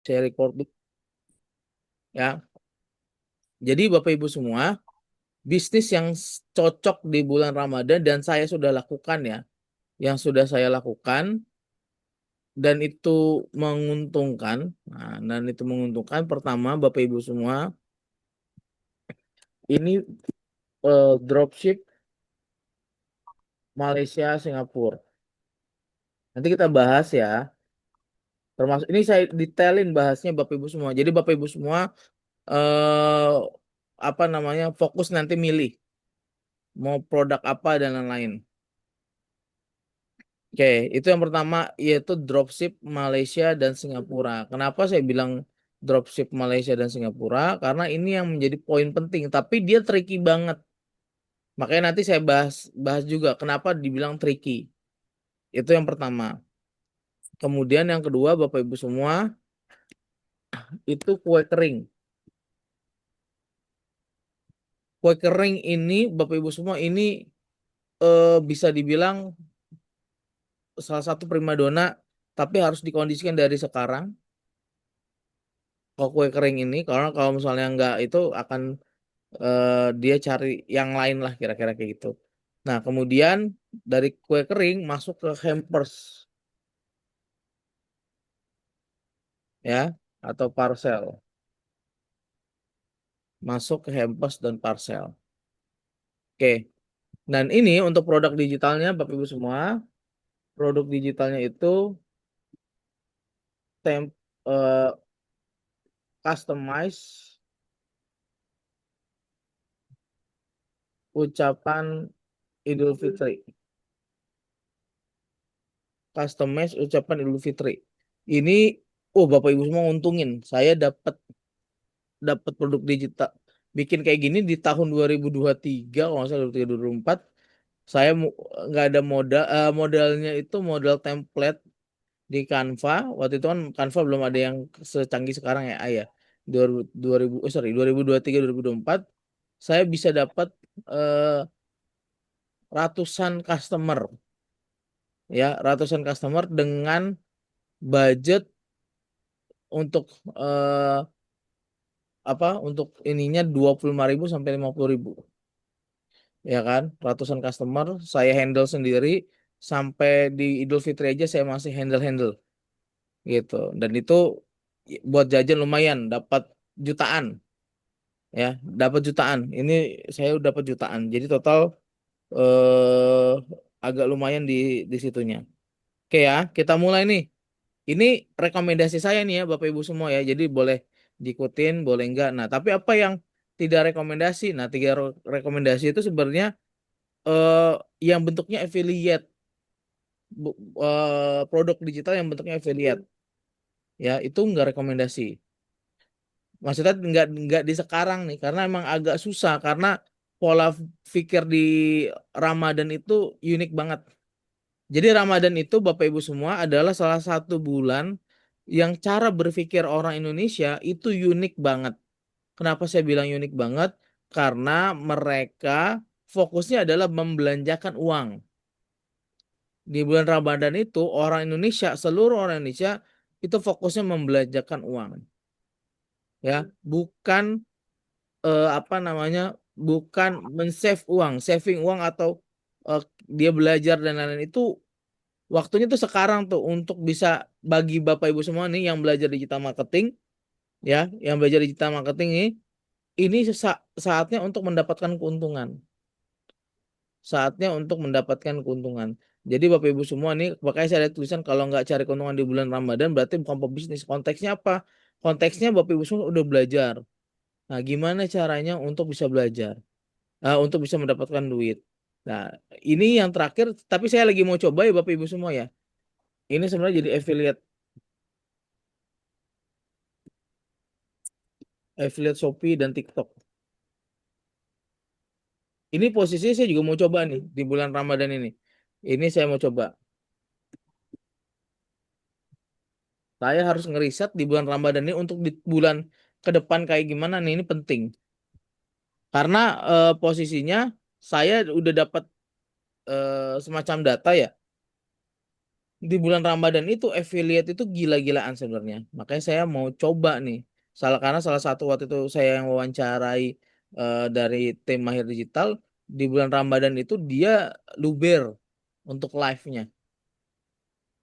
Saya record dulu ya. Jadi Bapak Ibu semua, bisnis yang cocok di bulan Ramadan dan saya sudah lakukan ya, yang sudah saya lakukan dan itu menguntungkan. Nah, dan itu menguntungkan. Pertama, Bapak Ibu semua, ini dropship Malaysia Singapura. Nanti kita bahas ya. Termasuk ini saya detailin bahasnya Bapak Ibu semua. Jadi Bapak Ibu semua eh apa namanya? Fokus nanti milih mau produk apa dan lain-lain. Oke, itu yang pertama yaitu dropship Malaysia dan Singapura. Kenapa saya bilang dropship Malaysia dan Singapura? Karena ini yang menjadi poin penting, tapi dia tricky banget. Makanya nanti saya bahas bahas juga kenapa dibilang tricky. Itu yang pertama. Kemudian yang kedua, Bapak Ibu semua, itu kue kering. Kue kering ini, Bapak Ibu semua, ini bisa dibilang salah satu primadona, tapi harus dikondisikan dari sekarang. Kalau kue kering ini, karena kalau misalnya nggak itu akan dia cari yang lain lah kira-kira kayak gitu. Nah, kemudian dari kue kering masuk ke hampers ya atau parcel. Masuk ke hampers dan parcel. Oke. Dan ini untuk produk digitalnya Bapak Ibu semua, produk digitalnya itu tem eh, customize ucapan Idul Fitri. Customize ucapan Idul Fitri. Ini oh Bapak Ibu semua untungin. Saya dapat dapat produk digital bikin kayak gini di tahun 2023 kalau nggak salah 2023 2024. Saya nggak ada modal, modalnya itu modal template di Canva. Waktu itu kan Canva belum ada yang secanggih sekarang ya, ya. 2000 sorry 2023 2024 saya bisa dapat eh, ratusan customer ya, ratusan customer dengan budget untuk apa untuk ininya 25.000 sampai 50.000 ya kan, ratusan customer saya handle sendiri sampai di Idul Fitri aja saya masih handle gitu, dan itu buat jajan lumayan dapat jutaan ya, dapat jutaan ini, saya udah dapat jutaan jadi total eh agak lumayan di situnya. Oke ya, kita mulai nih. Ini rekomendasi saya nih ya Bapak Ibu semua ya. Jadi boleh diikutin, boleh enggak. Nah, tapi apa yang tidak rekomendasi? Nah, tiga rekomendasi itu sebenarnya eh, yang bentuknya affiliate, produk digital yang bentuknya affiliate, ya itu enggak rekomendasi. Maksudnya enggak di sekarang nih, karena emang agak susah karena pola pikir di Ramadan itu unik banget. Jadi Ramadan itu Bapak Ibu semua adalah salah satu bulan yang cara berpikir orang Indonesia itu unik banget. Kenapa saya bilang unik banget? Karena mereka fokusnya adalah membelanjakan uang. Di bulan Ramadan itu orang Indonesia, seluruh orang Indonesia itu fokusnya membelanjakan uang, ya, bukan apa namanya? Bukan men-save uang, saving uang atau eh, dia belajar dan lain-lain itu. Waktunya tuh sekarang tuh untuk bisa bagi Bapak Ibu semua nih yang belajar digital marketing ya, yang belajar digital marketing ini saatnya untuk mendapatkan keuntungan. Saatnya untuk mendapatkan keuntungan. Jadi Bapak Ibu semua nih, makanya saya ada tulisan kalau nggak cari keuntungan di bulan Ramadan berarti bukan pebisnis. Konteksnya apa? Konteksnya Bapak Ibu semua udah belajar. Nah, gimana caranya untuk bisa belajar? Untuk bisa mendapatkan duit. Nah, ini yang terakhir, tapi saya lagi mau coba ya Bapak Ibu semua ya. Ini sebenarnya jadi affiliate Shopee dan TikTok. Ini posisinya saya juga mau coba nih di bulan Ramadan ini. Ini saya mau coba. Saya harus ngeriset di bulan Ramadan ini untuk di bulan ke depan kayak gimana nih, ini penting. Karena posisinya saya udah dapat semacam data ya. di bulan Ramadan itu affiliate itu gila-gilaan sebenarnya. Makanya saya mau coba nih. Karena salah satu waktu itu saya yang wawancarai dari tim Mahir Digital di bulan Ramadan itu dia luber untuk live-nya,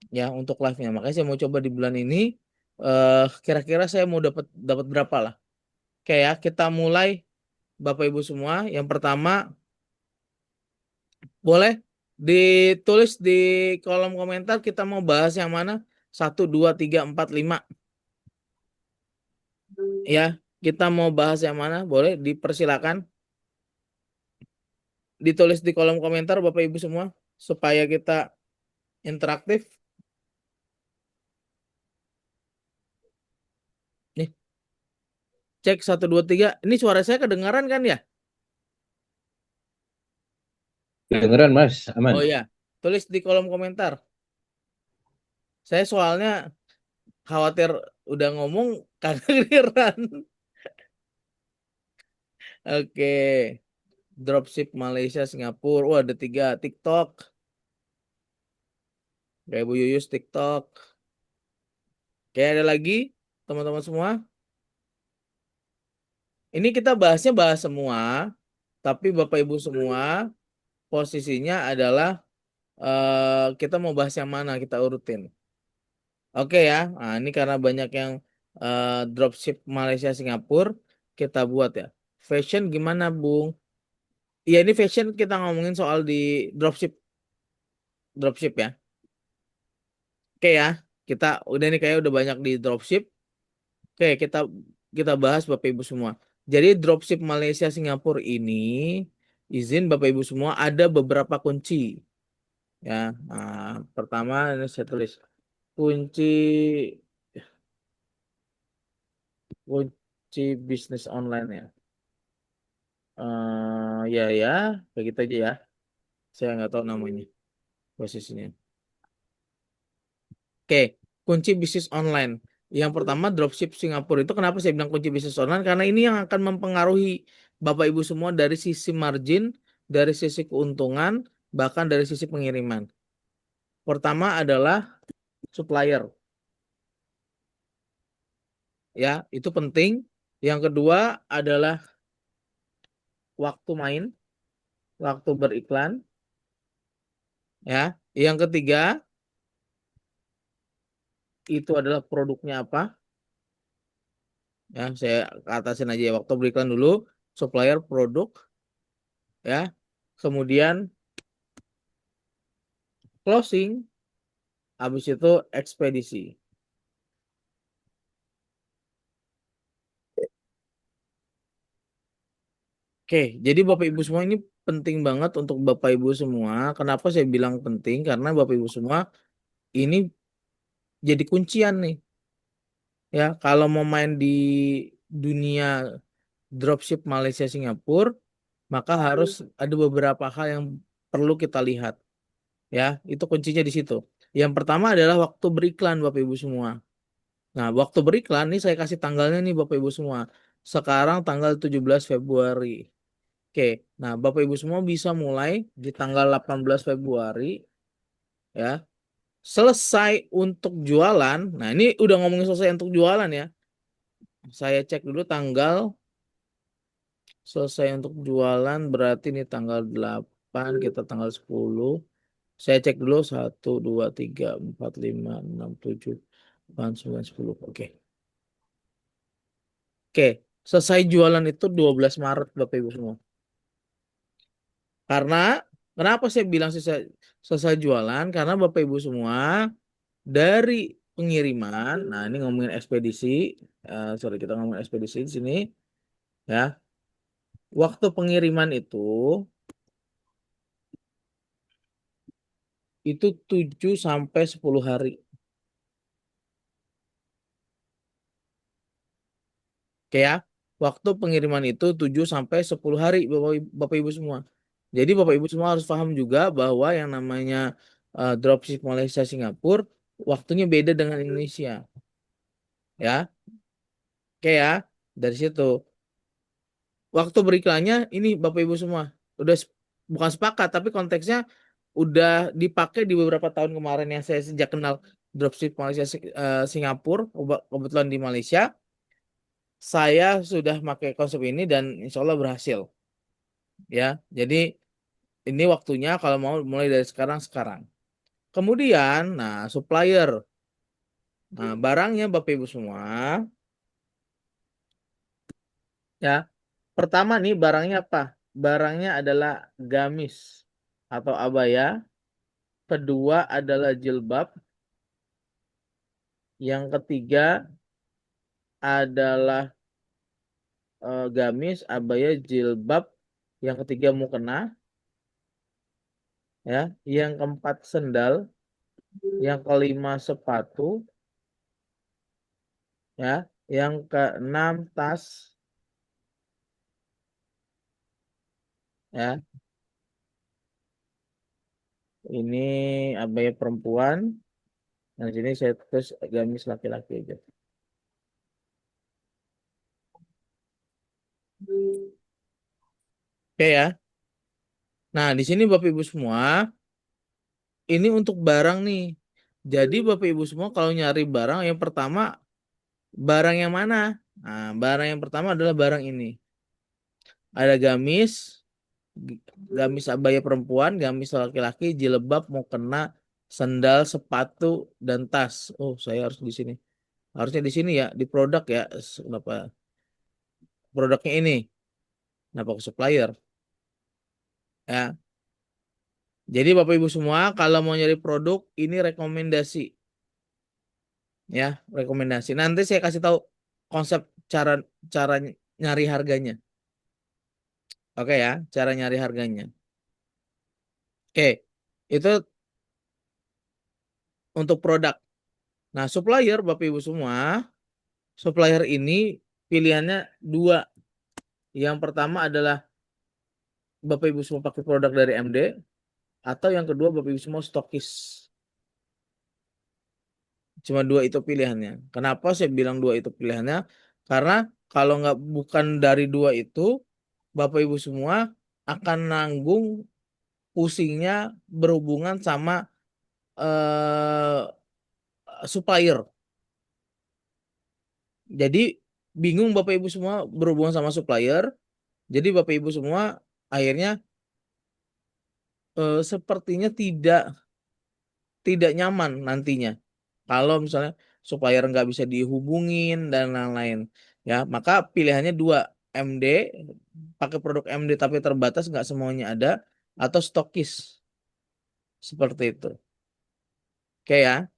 ya untuk live-nya. Makanya saya mau coba di bulan ini. Kira-kira saya mau dapat dapat berapa lah? Kayak kita mulai Bapak Ibu semua. Yang pertama boleh ditulis di kolom komentar kita mau bahas yang mana? 1, 2, 3, 4, 5. Ya, kita mau bahas yang mana? Boleh dipersilakan ditulis di kolom komentar Bapak Ibu semua supaya kita interaktif. Nih, cek 1, 2, 3. Ini suara saya kedengaran kan ya? Kedengeran Mas, aman. Oh ya, tulis di kolom komentar. Saya soalnya khawatir udah ngomong kagak kedengeran. Oke, dropship Malaysia, Singapura. Wah, ada 3. TikTok. Kayak Bu Yuyus TikTok. Kayak ada lagi teman-teman semua. Ini kita bahas semua, tapi Bapak Ibu semua posisinya adalah kita mau bahas yang mana kita urutin. Oke ya. Nah, ini karena banyak yang dropship Malaysia Singapura kita buat ya. Fashion gimana, Bung? Iya, ini fashion kita ngomongin soal di dropship dropship ya. Oke ya. Kita udah nih kayak udah banyak di dropship. Oke, kita kita bahas Bapak Ibu semua. Jadi dropship Malaysia Singapura ini izin Bapak Ibu semua ada beberapa kunci ya. Nah, pertama ini saya tulis kunci kunci bisnis online ya. Ya ya, kayak gitu aja ya. Saya nggak tahu namanya posisinya. Oke, kunci bisnis online. Yang pertama dropship Singapura itu kenapa saya bilang kunci bisnis online? Karena ini yang akan mempengaruhi Bapak Ibu semua dari sisi margin, dari sisi keuntungan, bahkan dari sisi pengiriman. Pertama adalah supplier, ya itu penting. Yang kedua adalah waktu main, waktu beriklan, ya. Yang ketiga itu adalah produknya apa, ya. Saya atasin aja ya, waktu beriklan dulu, supplier, produk, ya. Kemudian closing, habis itu ekspedisi. Oke, jadi Bapak Ibu semua ini penting banget untuk Bapak Ibu semua. Kenapa saya bilang penting? Karena Bapak Ibu semua ini jadi kuncian nih. Ya, kalau mau main di dunia dropship Malaysia Singapura, maka harus ada beberapa hal yang perlu kita lihat. Ya, itu kuncinya di situ. Yang pertama adalah waktu beriklan Bapak Ibu semua. Nah, waktu beriklan nih saya kasih tanggalnya nih Bapak Ibu semua. Sekarang tanggal 17 Februari. Oke, nah Bapak Ibu semua bisa mulai di tanggal 18 Februari ya. Selesai untuk jualan. Nah, ini udah ngomongin selesai untuk jualan ya. Saya cek dulu tanggal selesai untuk jualan berarti ini tanggal 8, kita tanggal 10. Saya cek dulu 1, 2, 3, 4, 5, 6, 7, 8, 9, 10. Oke. Oke, selesai jualan itu 12 Maret Bapak Ibu semua. Karena kenapa saya bilang selesai, selesai jualan? Karena Bapak Ibu semua dari pengiriman, nah ini ngomongin ekspedisi, sorry kita ngomongin ekspedisi di sini ya. Waktu pengiriman itu 7 sampai 10 hari. Oke ya. Waktu pengiriman itu 7 sampai 10 hari Bapak Ibu semua. Jadi Bapak Ibu semua harus paham juga bahwa yang namanya dropship Malaysia Singapura waktunya beda dengan Indonesia. Ya. Oke ya. Dari situ. Waktu beriklannya ini Bapak Ibu semua udah bukan sepakat tapi konteksnya udah dipakai di beberapa tahun kemarin yang saya sejak kenal dropship Malaysia Singapura, kebetulan di Malaysia, saya sudah pakai konsep ini dan insya Allah berhasil. Ya, jadi ini waktunya kalau mau mulai dari sekarang. Kemudian, nah supplier, nah barangnya Bapak Ibu semua, ya. Pertama nih barangnya apa? Barangnya adalah gamis atau abaya. Kedua adalah jilbab. Yang ketiga adalah gamis, abaya, jilbab. Yang ketiga mukena, ya. Yang keempat sendal. Yang kelima sepatu, ya. Yang keenam tas, ya. Ini abaya perempuan. Nah, di sini saya tulis gamis laki-laki aja. Oke ya. Nah, di sini Bapak Ibu semua, ini untuk barang nih. Jadi Bapak Ibu semua kalau nyari barang, yang pertama barang yang mana? Nah, barang yang pertama adalah barang ini. Ada gamis, g- gamis abaya perempuan, gamis laki-laki, jilbab, mukena, sandal, sepatu, dan tas. Oh, saya harus di sini. Harusnya di sini ya, di produk ya. Kenapa? Produknya ini. Kenapa ke supplier? Ya. Jadi Bapak Ibu semua, kalau mau nyari produk, ini rekomendasi. Ya, rekomendasi. Nanti saya kasih tahu konsep cara cara nyari harganya. Oke ya, cara nyari harganya. Oke, itu untuk produk. Nah, supplier Bapak Ibu semua, supplier ini pilihannya dua. Yang pertama adalah Bapak Ibu semua pakai produk dari MD, atau yang kedua Bapak Ibu semua stokis. Cuma dua itu pilihannya. Kenapa saya bilang dua itu pilihannya? Karena kalau nggak bukan dari dua itu, Bapak Ibu semua akan nanggung pusingnya berhubungan sama supplier. Jadi bingung Bapak Ibu semua berhubungan sama supplier. Jadi Bapak Ibu semua akhirnya sepertinya tidak tidak nyaman nantinya. Kalau misalnya supplier nggak bisa dihubungin dan lain-lain, ya maka pilihannya dua, MD, pakai produk MD tapi terbatas nggak semuanya ada, atau stokis seperti itu. Oke ya,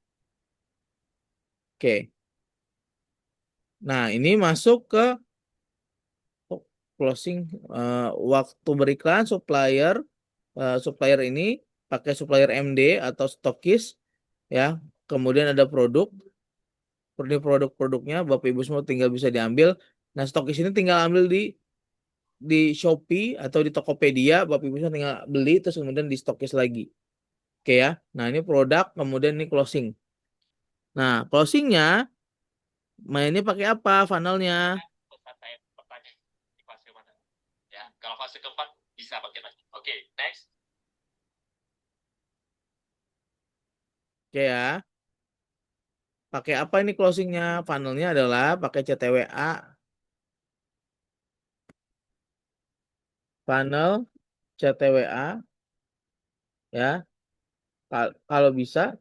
oke. Nah ini masuk ke closing, waktu beriklan supplier, supplier ini pakai supplier MD atau stokis, ya. Kemudian ada produk. Produk-produknya Bapak Ibu semua tinggal bisa diambil. Nah, stokis ini tinggal ambil di Shopee atau di Tokopedia, Bapak Ibu semua tinggal beli terus kemudian di stokis lagi. Oke ya. Nah, ini produk, kemudian ini closing. Nah, closingnya mainnya pakai apa funnelnya? Ya, kalau fase keempat bisa pakai lagi. Oke, next. Oke ya. Pakai apa ini closingnya? Funnelnya adalah pakai CTWA, funnel CTWA, ya. Kalau bisa,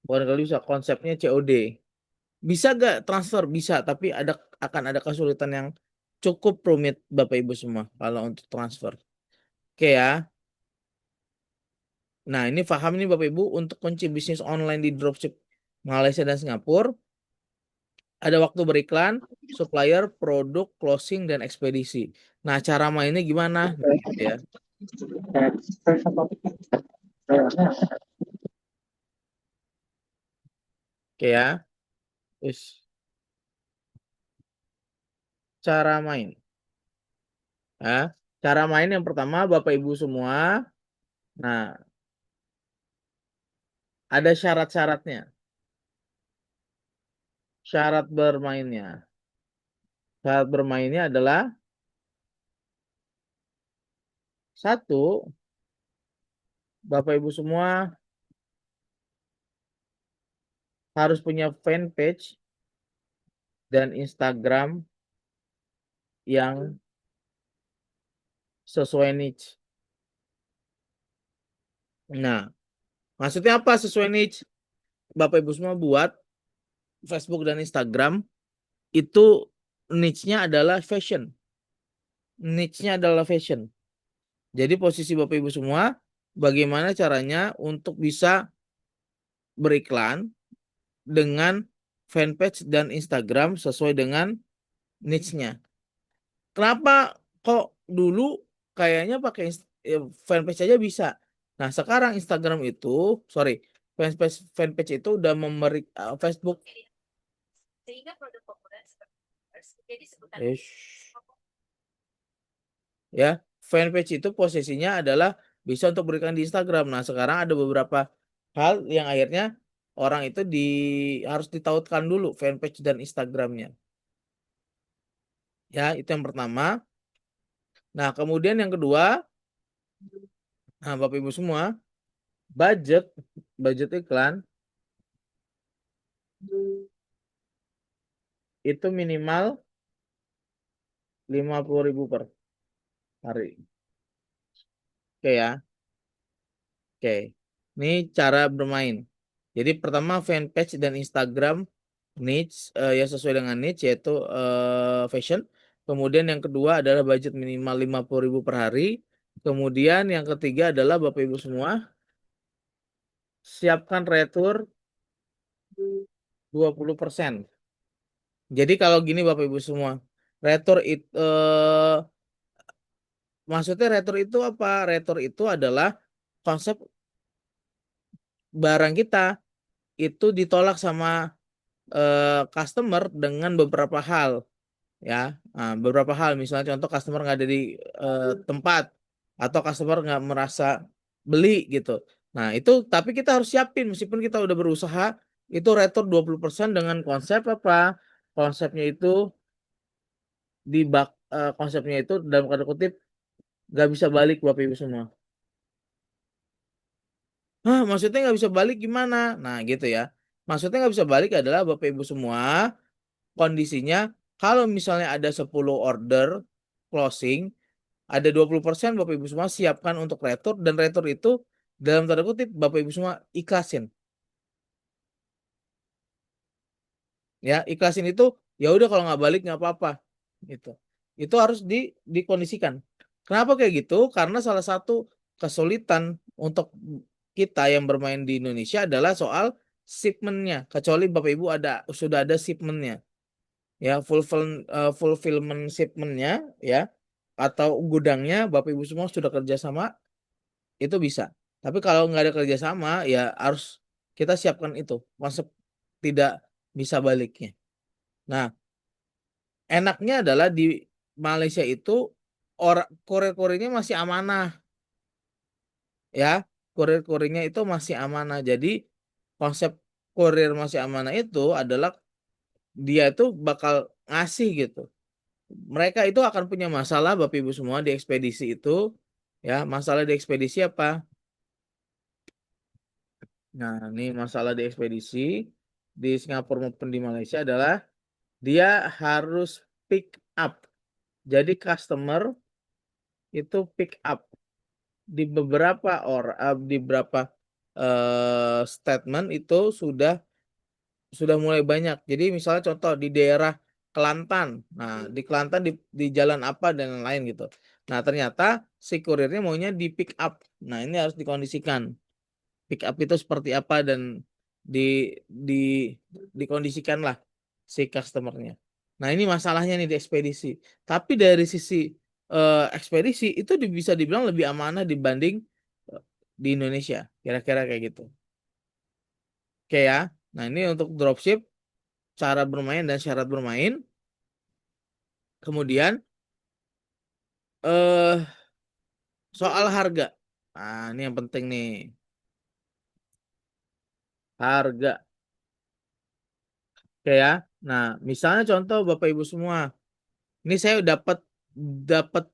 bukan kalau bisa, konsepnya COD. Bisa gak transfer? Bisa, tapi akan ada kesulitan yang cukup rumit Bapak Ibu semua kalau untuk transfer. Oke ya. Nah, ini paham nih Bapak Ibu, untuk kunci bisnis online di dropship Malaysia dan Singapura, ada waktu beriklan, supplier, produk, closing, dan ekspedisi. Nah, cara mainnya gimana? Nah, gitu ya. Oke ya. Terus cara main. Ya. Cara main yang pertama Bapak Ibu semua. Nah, ada syarat-syaratnya. Syarat bermainnya. Syarat bermainnya adalah satu, Bapak Ibu semua harus punya fanpage dan Instagram yang sesuai niche. Nah, maksudnya apa sesuai niche? Bapak Ibu semua buat Facebook dan Instagram itu niche-nya adalah fashion. Niche-nya adalah fashion. Jadi posisi Bapak Ibu semua, bagaimana caranya untuk bisa beriklan dengan fanpage dan Instagram sesuai dengan niche-nya. Kenapa kok dulu kayaknya pakai fanpage aja bisa. Nah, sekarang Instagram itu, fanpage itu udah memberi Facebook. Sehingga produk populer seperti jadi sebutan Eh, ya, fanpage itu posisinya adalah bisa untuk berikan di Instagram. Nah, sekarang ada beberapa hal yang akhirnya orang itu harus ditautkan dulu fanpage dan Instagramnya. Ya, itu yang pertama. Nah, kemudian yang kedua, nah Bapak Ibu semua, budget iklan itu minimal 50.000 per hari. Oke ya. Oke. Ini cara bermain. Jadi pertama fanpage dan Instagram niche ya sesuai dengan niche yaitu fashion. Kemudian yang kedua adalah budget minimal 50.000 per hari. Kemudian yang ketiga adalah Bapak Ibu semua siapkan retur 20%. Jadi kalau gini Bapak Ibu semua, retur itu maksudnya retur itu apa? Retur itu adalah konsep barang kita itu ditolak sama customer dengan beberapa hal ya. Nah, beberapa hal misalnya contoh customer nggak ada di tempat atau customer nggak merasa beli gitu. Nah itu tapi kita harus siapin meskipun kita udah berusaha itu retur 20% dengan konsep apa? Konsepnya itu konsepnya itu dalam tanda kutip nggak bisa balik Bapak Ibu semua. Hah, maksudnya nggak bisa balik gimana? Nah gitu ya. Maksudnya nggak bisa balik adalah Bapak Ibu semua kondisinya kalau misalnya ada 10 order closing, ada 20% Bapak Ibu semua siapkan untuk retur dan retur itu dalam tanda kutip Bapak Ibu semua ikhlasin. Ya, ikhlasin itu ya udah kalau nggak balik nggak apa-apa gitu. Itu harus dikondisikan. Kenapa kayak gitu? Karena salah satu kesulitan untuk kita yang bermain di Indonesia adalah soal shipmentnya. Kecuali Bapak Ibu sudah ada shipmentnya, ya fulfillment shipmentnya, ya atau gudangnya Bapak Ibu semua sudah kerjasama itu bisa. Tapi kalau nggak ada kerjasama ya harus kita siapkan itu konsep tidak bisa baliknya. Nah, enaknya adalah di Malaysia itu kurir-kurirnya masih amanah, ya kurir-kurirnya itu masih amanah. Jadi konsep kurir masih amanah itu adalah dia itu bakal ngasih gitu. Mereka itu akan punya masalah Bapak Ibu semua di ekspedisi itu, ya masalah di ekspedisi apa? Nah, ini masalah di ekspedisi di Singapura maupun di Malaysia adalah dia harus pick up. Jadi customer itu pick up di di beberapa statement itu sudah mulai banyak. Jadi misalnya contoh di daerah Kelantan. Nah, di Kelantan di jalan apa dan lain-lain gitu. Nah, ternyata si kurirnya maunya di pick up. Nah, ini harus dikondisikan. Pick up itu seperti apa dan di di dikondisikan lah si customernya. Nah, ini masalahnya nih di ekspedisi. Tapi dari sisi ekspedisi itu bisa dibilang lebih amanah dibanding eh, di Indonesia. Kira-kira kayak gitu. Oke ya. Nah, ini untuk dropship cara bermain dan syarat bermain. Kemudian eh soal harga. Nah, ini yang penting nih. Harga. Oke ya. Nah, misalnya contoh Bapak Ibu semua. Ini saya dapat dapat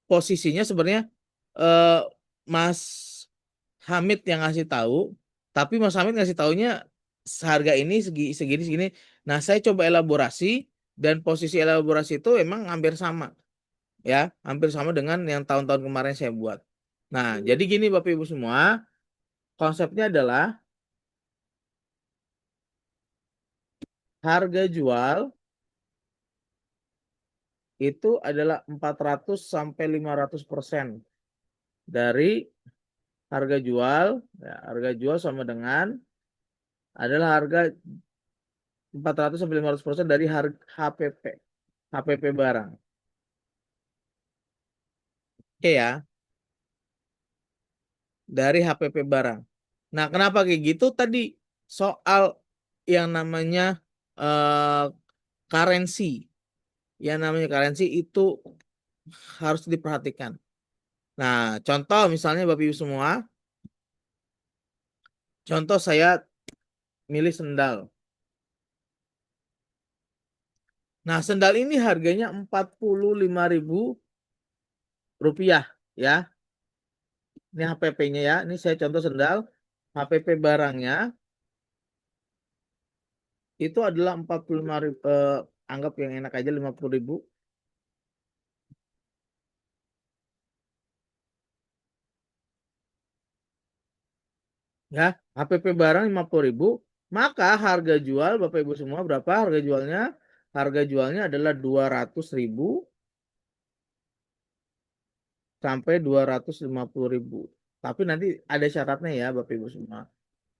posisinya sebenarnya eh Mas Hamid yang ngasih tahu, tapi Mas Hamid ngasih taunya harga ini segini segini. Nah, saya coba elaborasi dan posisi elaborasi itu emang hampir sama, ya, hampir sama dengan yang tahun-tahun kemarin saya buat. Nah, jadi gini Bapak Ibu semua, konsepnya adalah harga jual itu adalah 400 sampai 500% dari harga jual. Ya, harga jual sama dengan adalah harga 400 sampai 500% dari harga HPP barang. Oke ya, dari HPP barang. Nah, kenapa kayak gitu tadi soal yang namanya eh currency. Yang namanya currency itu harus diperhatikan. Nah, contoh misalnya Bapak Ibu semua, contoh saya milih sendal. Nah, sendal ini harganya 45.000 rupiah ya. Ini HPP-nya ya. Ini saya contoh sendal. HPP barangnya itu adalah 45.000, anggap yang enak aja 50.000 ya. HPP barang 50.000, maka harga jual Bapak Ibu semua berapa harga jualnya? Harga jualnya adalah 200.000 sampai 250.000. Tapi nanti ada syaratnya ya Bapak Ibu semua.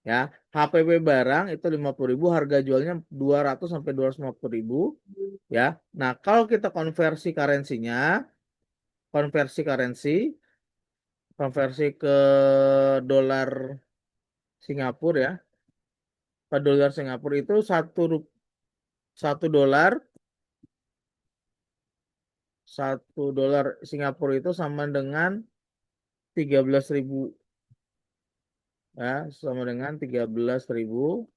Ya, HPP barang itu 50.000, harga jualnya 200 sampai 250.000 ya. Nah, kalau kita konversi ke dolar Singapura ya. Ke dolar Singapura itu satu dolar satu dolar Singapura itu sama dengan 13.000 ya, sama dengan 13.000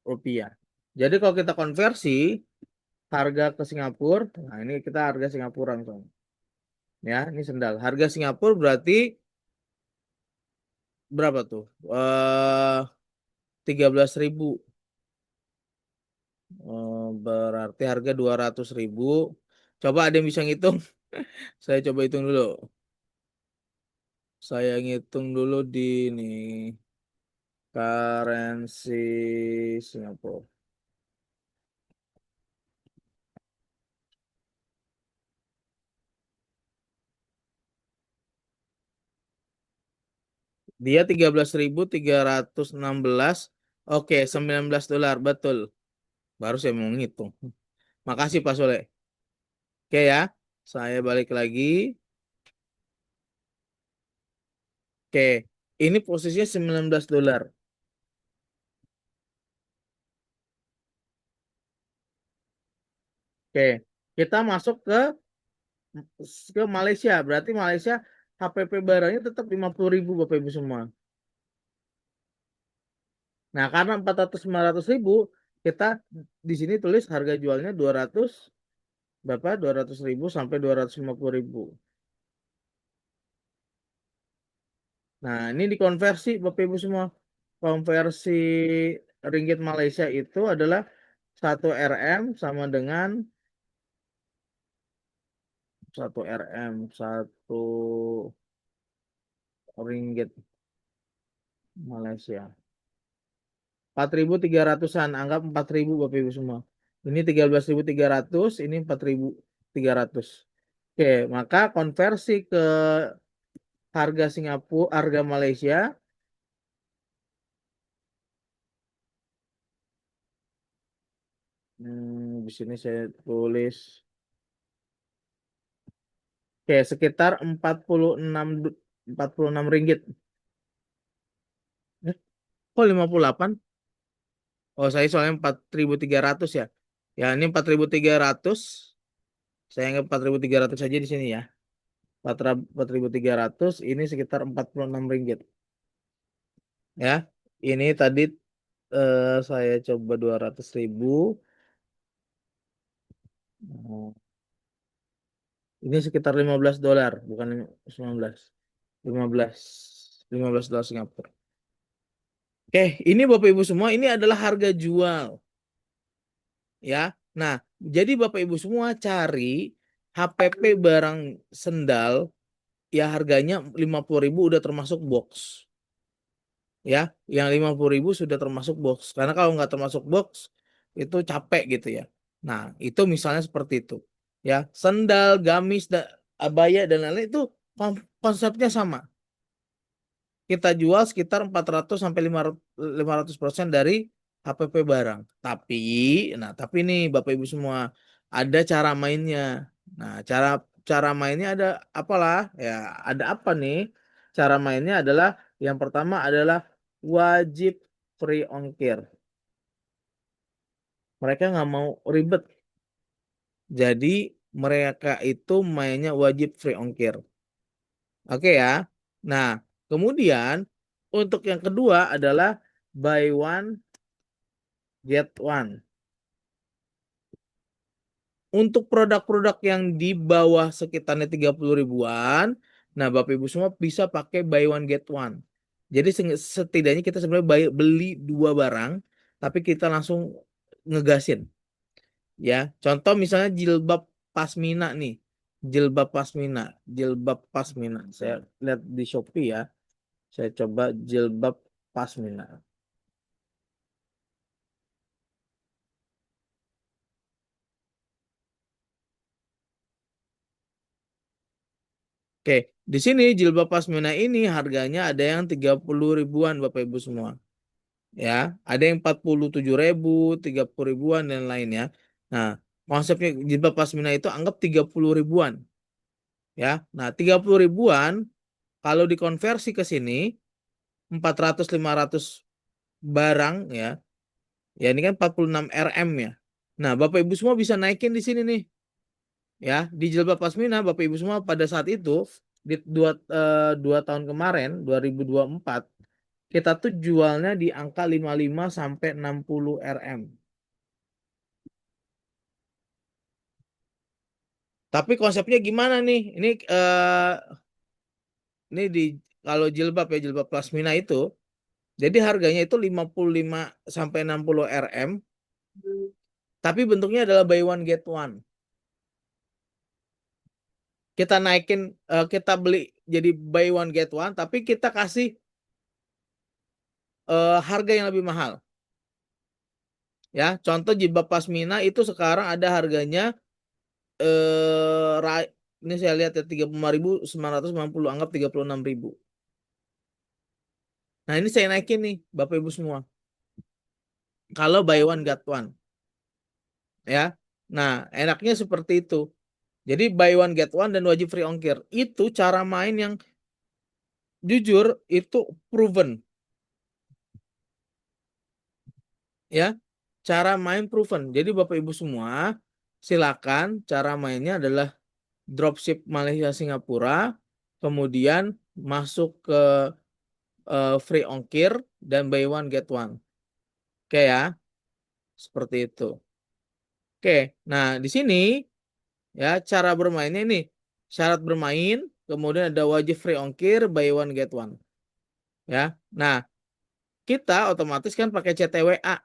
rupiah. Jadi kalau kita konversi harga ke Singapura, nah ini kita harga Singapura langsung. Ya, ini sendal. Harga Singapura berarti berapa tuh? 13.000. Berarti harga 200.000. Coba ada yang bisa ngitung? Saya coba hitung dulu. Saya ngitung dulu di ini currency Singapura. Dia 13.316. Oke, 19 dolar, betul. Baru saya mau ngitung. Makasih Pak Soleh. Oke ya, saya balik lagi. Oke, ini posisinya 19 dolar. Oke, kita masuk ke Malaysia. Berarti Malaysia HPP barangnya tetap 50.000 Bapak Ibu semua. Nah, karena 400-500.000, kita di sini tulis harga jualnya 200 berapa? 200.000 sampai 250.000. Nah, ini dikonversi Bapak Ibu semua. Konversi ringgit Malaysia itu adalah 1 RM sama dengan 1 RM, 1 ringgit Malaysia. 4.300-an, anggap 4.000 Bapak Ibu semua. Ini 13.300, ini 4.300. Oke, maka konversi ke harga Singapura, harga Malaysia di sini saya tulis oke sekitar 46 ringgit. Kok 58? Oh, saya soalnya 4.300 ya. Ya, ini 4.300. Saya anggap 4.300 saja di sini ya. 4.300 ini sekitar 46 ringgit. Ya. Ini tadi saya coba 200.000. Nah, ini sekitar 15 dolar, bukan 19. 15 dolar Singapura. Oke, ini Bapak Ibu semua, ini adalah harga jual. Ya. Nah, jadi Bapak Ibu semua cari HPP barang sendal ya harganya 50.000 udah termasuk box. Ya, yang 50.000 sudah termasuk box. Karena kalau nggak termasuk box itu capek gitu ya. Nah, itu misalnya seperti itu. Ya, sendal, gamis, abaya dan lain-lain itu konsepnya sama. Kita jual sekitar 400 sampai 500% dari HPP barang. Tapi nih Bapak Ibu semua, ada cara mainnya. Nah, cara mainnya ada apalah? Ya, ada apa nih? Cara mainnya adalah yang pertama adalah wajib free ongkir. Mereka nggak mau ribet. Jadi mereka itu mainnya wajib free ongkir. Oke ya. Nah, kemudian untuk yang kedua adalah buy one get one. Untuk produk-produk yang di bawah sekitarnya 30 ribuan, nah Bapak Ibu semua bisa pakai buy one get one. Jadi setidaknya kita sebenarnya beli 2 barang, tapi kita langsung ngegasin. Ya, contoh misalnya jilbab pasmina nih. Jilbab pasmina. Saya lihat di Shopee ya. Saya coba jilbab pasmina. Oke, di sini jilbab pasmina ini harganya ada yang 30 ribuan Bapak Ibu semua. Ya, ada yang 47.000, 30 ribuan dan lainnya. Nah, konsepnya jilbab pasmina itu anggap 30 ribuan. Ya. Nah, 30 ribuan kalau dikonversi ke sini 400-500 barang ya. Ya, ini kan 46 RM ya. Nah, Bapak Ibu semua bisa naikin di sini nih. Ya, di jilbab pasmina Bapak Ibu semua pada saat itu di 2 tahun kemarin 2024 kita tuh jualnya di angka 55 sampai 60 RM. Tapi konsepnya gimana nih? Ini di kalau jilbab ya jilbab pasmina itu jadi harganya itu 55 sampai 60 RM tapi bentuknya adalah buy one get one. Kita naikin kita beli jadi buy one get one tapi kita kasih harga yang lebih mahal. Ya, contoh jilbab pasmina itu sekarang ada harganya ini saya lihat ya 35.990 anggap 36.000. Nah, ini saya naikin nih Bapak Ibu semua. Kalau buy one get one. Ya. Nah, enaknya seperti itu. Jadi buy one get one dan wajib free ongkir. Itu cara main yang jujur itu proven. Ya. Cara main proven. Jadi Bapak Ibu semua silakan cara mainnya adalah dropship Malaysia Singapura, kemudian masuk ke free ongkir dan buy one get one. Oke ya. Seperti itu. Oke. Nah, di sini ya cara bermainnya ini syarat bermain, kemudian ada wajib free ongkir, buy one get one. Ya. Nah, kita otomatis kan pakai CTWA.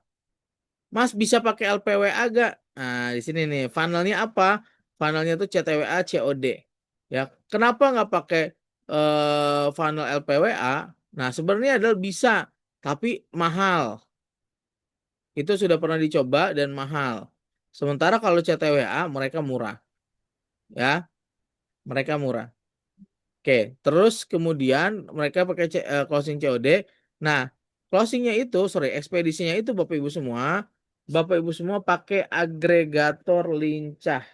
Mas bisa pakai LPWA gak? Nah, di sini nih funnelnya apa? Funnelnya tuh CTWA COD. Ya, kenapa nggak pakai funnel LPWA? Nah, sebenarnya adalah bisa, tapi mahal. Itu sudah pernah dicoba dan mahal. Sementara kalau CTWA mereka murah. Ya, mereka murah. Oke, terus kemudian mereka pakai closing COD. Nah, ekspedisinya itu Bapak Ibu semua pakai agregator lincah.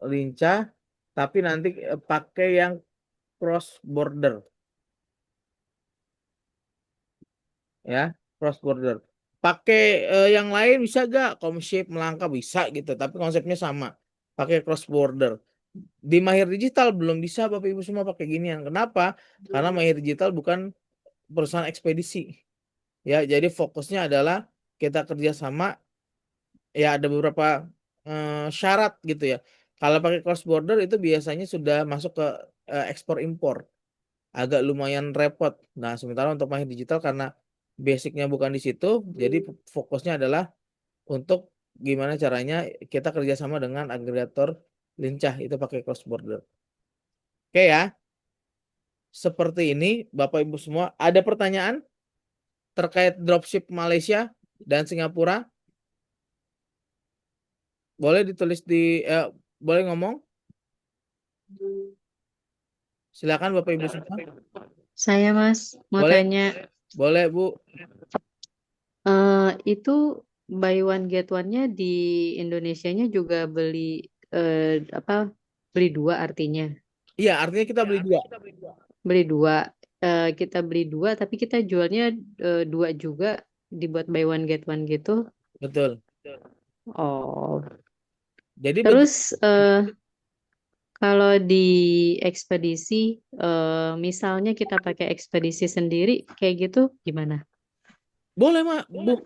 Lincah, tapi nanti pakai yang cross border. Ya, cross border. Pakai yang lain bisa gak? Comshape, Melangkah bisa gitu, tapi konsepnya sama. Pakai cross border. Di Mahir Digital belum bisa Bapak Ibu semua pakai ginian. Kenapa? Karena Mahir Digital bukan perusahaan ekspedisi. Ya, jadi fokusnya adalah kita kerjasama. Ya, ada beberapa syarat gitu ya. Kalau pakai cross border itu biasanya sudah masuk ke ekspor impor. Agak lumayan repot. Nah, sementara untuk Mahir Digital karena basicnya bukan di situ, jadi fokusnya adalah untuk gimana caranya kita kerjasama dengan agregator lincah itu pakai cross border. Oke ya, seperti ini Bapak Ibu semua. Ada pertanyaan terkait dropship Malaysia dan Singapura? Boleh ditulis boleh ngomong? Silakan Bapak Ibu semua. Saya Mas mau Boleh, tanya, boleh Bu. itu buy one get one-nya di Indonesianya juga beli beli dua artinya Iya, artinya kita beli dua. beli dua. Kita beli dua tapi kita jualnya dua juga dibuat buy one get one gitu. Betul. Oh, Jadi terus kalau di ekspedisi, misalnya kita pakai ekspedisi sendiri kayak gitu gimana? boleh Bu.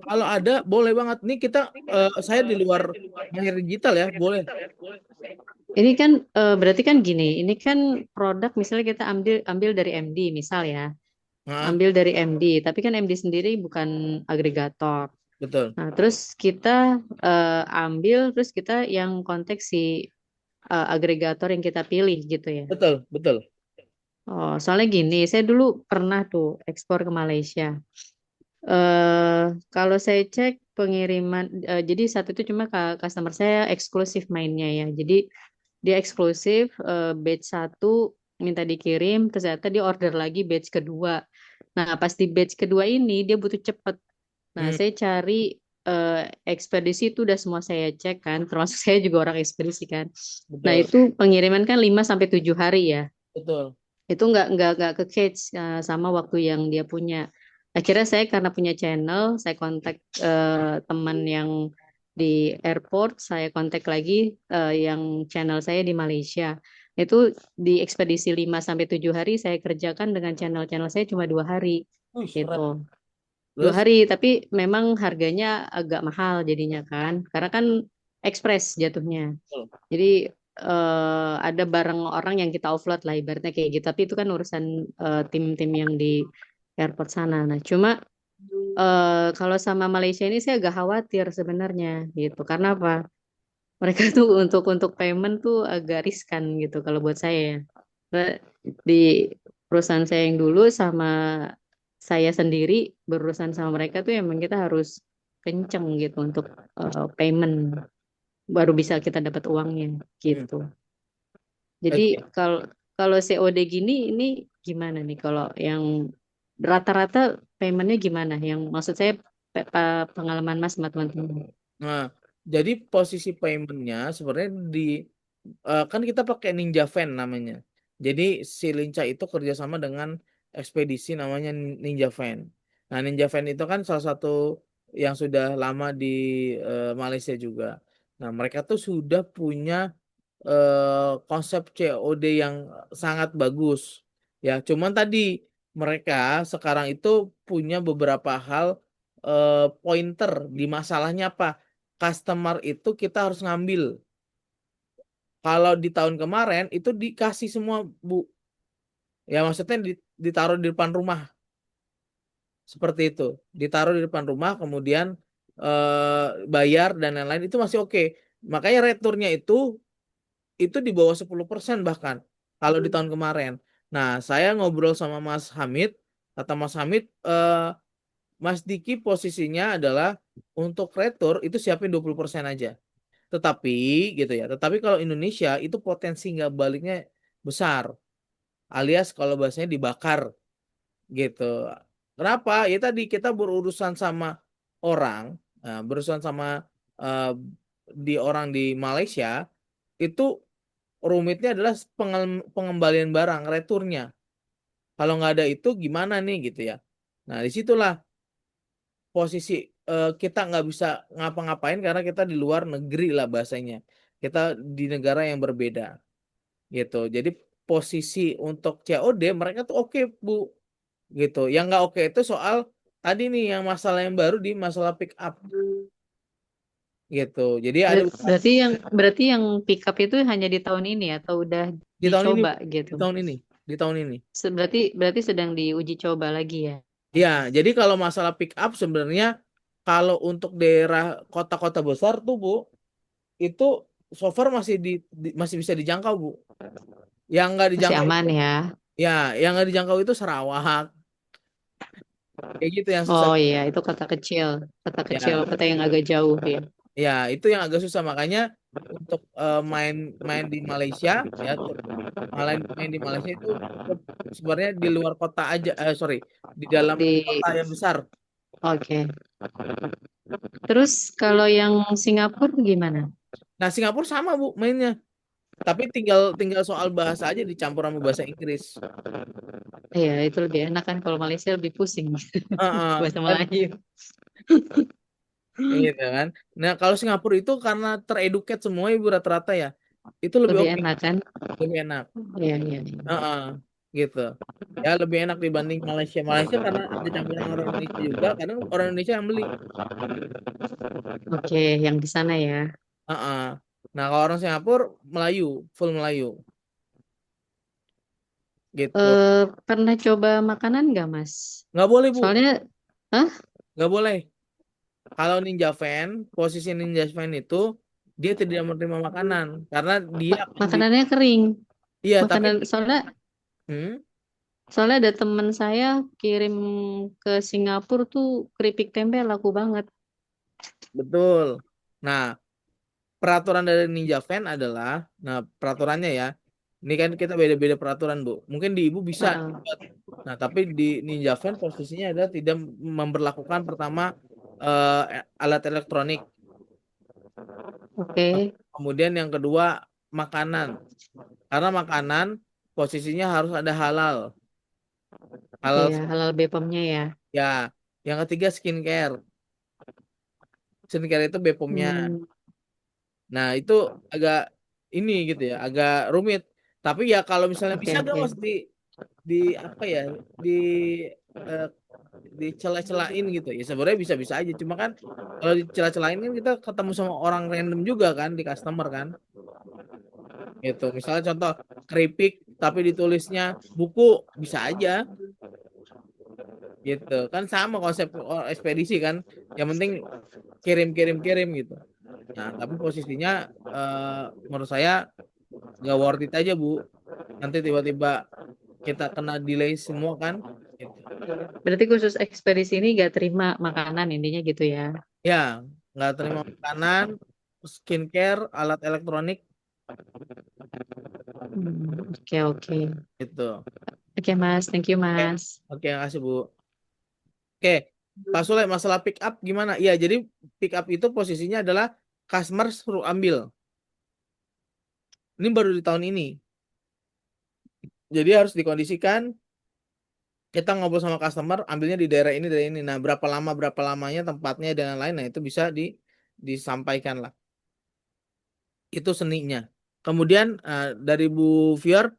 Kalau ada boleh banget. Nih kita saya di luar Mahir Digital ya, boleh. Ini kan berarti kan gini, ini kan produk misalnya kita ambil dari MD misal ya, Nah, ambil dari MD, tapi kan MD sendiri bukan agregator. betul. Nah, terus kita ambil, terus kita yang kontak si agregator yang kita pilih gitu ya. Betul, betul. Oh, soalnya gini, saya dulu pernah tuh ekspor ke Malaysia. Kalau saya cek pengiriman, jadi saat itu cuma customer saya eksklusif mainnya ya. Jadi dia eksklusif batch 1 minta dikirim, terus ternyata dia order lagi batch kedua. Nah, pas di batch kedua ini dia butuh cepet. Nah, Hmm, saya cari ekspedisi itu udah semua saya cek kan, termasuk saya juga orang ekspedisi kan. Nah, betul, itu pengiriman kan 5 sampai 7 hari ya. betul. Itu nggak ke catch sama waktu yang dia punya. Akhirnya saya karena punya channel, saya kontak teman yang di airport, saya kontak lagi yang channel saya di Malaysia. Itu di ekspedisi 5 sampai 7 hari saya kerjakan dengan channel-channel saya cuma 2 hari Wih, keren. gitu. Dua Terus, hari, tapi memang harganya agak mahal jadinya kan, karena kan ekspres jatuhnya. betul. Jadi ada barang orang yang kita offload lah ibaratnya kayak gitu. Tapi itu kan urusan tim-tim yang di airport sana. Nah, cuma kalau sama Malaysia ini saya agak khawatir sebenarnya gitu. Karena apa? Mereka tuh untuk payment tuh agak riskan gitu kalau buat saya ya. Karena di perusahaan saya yang dulu sama saya sendiri berurusan sama mereka tuh emang kita harus kenceng gitu untuk payment baru bisa kita dapat uangnya Hmm, gitu. Jadi oke. kalau kalau COD gini ini gimana nih kalau yang rata-rata paymentnya gimana? Yang maksud saya pengalaman Mas sama teman-teman. Nah, jadi posisi paymentnya sebenarnya kan kita pakai Ninja Van namanya. Jadi si Lincah itu kerjasama dengan ekspedisi namanya Ninja Van. Nah, Ninja Van itu kan salah satu yang sudah lama di Malaysia juga. Nah, mereka tuh sudah punya konsep COD yang sangat bagus. Ya, cuman tadi mereka sekarang itu punya beberapa hal pointer di masalahnya apa? Customer itu kita harus ngambil. Kalau di tahun kemarin itu dikasih semua, Bu. Ya maksudnya ditaruh di depan rumah seperti itu. Ditaruh di depan rumah kemudian bayar dan lain-lain itu masih oke. Makanya returnnya itu di bawah 10% bahkan kalau di tahun kemarin. Nah, saya ngobrol sama Mas Hamid, kata Mas Hamid, Mas Diki posisinya adalah untuk retur itu siapin 20% aja. Tetapi gitu ya, tetapi kalau Indonesia itu potensi nggak baliknya besar, alias kalau bahasanya dibakar gitu. Kenapa? Ya tadi kita berurusan sama orang, berurusan sama eh, di orang di Malaysia itu rumitnya adalah pengembalian barang, returnya. Kalau nggak ada itu gimana nih gitu ya. Nah, disitulah posisi kita nggak bisa ngapa-ngapain karena kita di luar negeri lah bahasanya. Kita di negara yang berbeda gitu. Jadi posisi untuk COD mereka tuh oke Bu gitu. Yang nggak oke itu soal tadi nih yang masalah yang baru di masalah pick up. gitu. Jadi ada Berarti yang pick up itu hanya di tahun ini atau udah di tahun ini, dicoba di gitu? tahun ini, di tahun ini. Berarti sedang diuji coba lagi ya. Ya, jadi kalau masalah pick up sebenarnya kalau untuk daerah kota-kota besar tuh Bu, itu so far masih bisa dijangkau Bu. Yang nggak Masih dijangkau, aman ya. ya, yang nggak dijangkau itu Sarawak, kayak gitu yang susah. Oh iya, itu kota kecil. Kota kecil, Ya, kota yang agak jauh ya. ya itu yang agak susah makanya untuk main di Malaysia ya, main di Malaysia itu sebenarnya di luar kota aja, sorry, di dalam Di kota yang besar. Oke. Terus kalau yang Singapura gimana? Nah, Singapura sama Bu mainnya. Tapi tinggal soal bahasa aja dicampur sama bahasa Inggris. Iya, itu lebih enak kan kalau Malaysia lebih pusing Heeh. bahasa Kan Melayu. gitu kan. Nah, kalau Singapura itu karena tereduket semua Ibu rata-rata ya. Itu lebih Lebih oke, enak kan? lebih enak. Iya, iya, iya. Heeh. Gitu. Ya lebih enak dibanding Malaysia. Malaysia karena ada campuran orang Indonesia juga, kadang orang Indonesia yang beli. Oke, yang di sana ya. Heeh. Nah, kalau orang Singapura Melayu, full Melayu. Gitu. Pernah coba makanan nggak, Mas? Nggak boleh, Bu. Soalnya, hah? Nggak boleh. Kalau Ninja Van, posisi Ninja Van itu dia tidak menerima makanan karena dia akan Makanannya kering. iya, tapi Makanan soalnya hmm, soalnya ada teman saya kirim ke Singapura tuh keripik tempe laku banget. betul. Nah, peraturan dari Ninja Van adalah, nah peraturannya ya, ini kan kita beda-beda peraturan Bu. Mungkin di Ibu bisa Heeh. dapat. Nah, tapi di Ninja Van posisinya adalah tidak memberlakukan pertama alat elektronik. Oke. Kemudian yang kedua makanan. Karena makanan posisinya harus ada halal. Halal Iya, halal BPOM-nya ya. ya. Yang ketiga skincare. Skincare itu BPOM-nya. Hmm, Nah, itu agak ini gitu ya, agak rumit. Tapi ya kalau misalnya oke, bisa gak oke. Mas di apa ya, di eh, dicela-celain gitu ya. Sebenarnya bisa-bisa aja. Cuma kan kalau dicela-celain kan kita ketemu sama orang random juga kan di customer kan. Gitu. Misalnya contoh keripik tapi ditulisnya buku bisa aja gitu. Kan sama konsep ekspedisi kan. Yang penting kirim gitu. Nah, tapi posisinya menurut saya nggak worth it aja Bu. Nanti tiba-tiba kita kena delay semua kan. Gitu. Berarti khusus ekspedisi ini gak terima makanan intinya gitu ya. Ya, nggak terima makanan, skincare, alat elektronik Oke, oke. gitu. Oke, Mas. Thank you, Oke, Mas. oke, makasih Bu. Oke, Pak Sule, masalah pick up gimana? Iya, jadi pick up itu posisinya adalah customer suruh ambil. Ini baru di tahun ini. Jadi harus dikondisikan kita ngobrol sama customer, ambilnya di daerah ini, daerah ini. Nah, berapa lamanya, tempatnya dan lain-lain. Nah, itu bisa disampaikan lah. Itu seninya. Kemudian dari Bu Fior,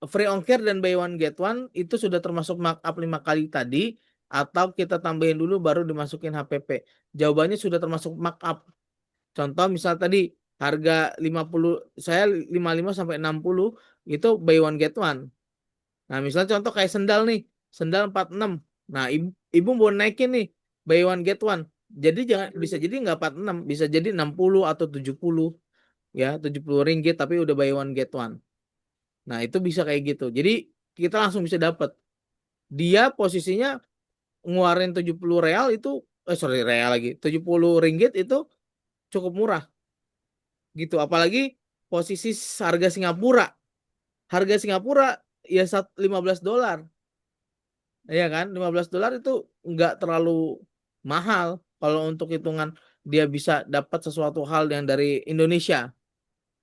free ongkir dan buy one get one itu sudah termasuk markup 5 kali tadi atau kita tambahin dulu baru dimasukin HPP. Jawabannya sudah termasuk markup. Contoh misal tadi harga 50, saya 55 sampai 60 itu buy one get one. Nah, misalnya contoh kayak sendal nih, sendal 46. Nah, ibu mau naikin nih buy one get one. Jadi bisa jadi nggak 46, bisa jadi 60 atau 70 ya, 70 ringgit tapi udah buy one get one. Nah, itu bisa kayak gitu. Jadi kita langsung bisa dapat. Dia posisinya ngeluarin 70 real itu sorry real lagi. 70 ringgit itu cukup murah gitu. Apalagi posisi harga Singapura. Harga Singapura ya $15. Ya kan? $15 itu nggak terlalu mahal kalau untuk hitungan dia bisa dapat sesuatu hal yang dari Indonesia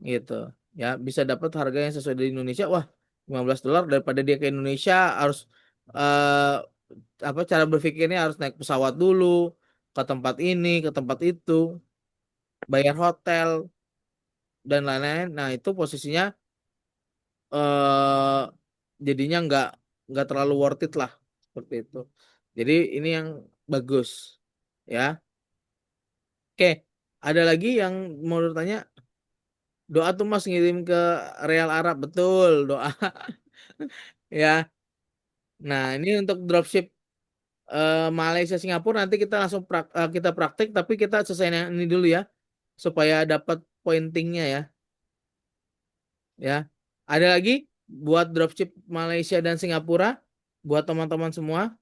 gitu. Ya, bisa dapat harga yang sesuai dari Indonesia. Wah, $15 daripada dia ke Indonesia harus eh, apa cara berpikirnya harus naik pesawat dulu ke tempat ini, ke tempat itu, bayar hotel dan lain-lain. Nah, itu posisinya eh jadinya nggak terlalu worth it lah seperti itu. Jadi ini yang bagus ya. Oke, ada lagi yang mau tanya? Doa tuh Mas ngirim ke Real Arab, betul doa. Ya, nah ini untuk dropship Malaysia Singapura nanti kita langsung kita praktik, tapi kita selesai yang ini dulu ya, supaya dapat pointingnya ya. Ya, ada lagi buat dropship Malaysia dan Singapura buat teman-teman semua.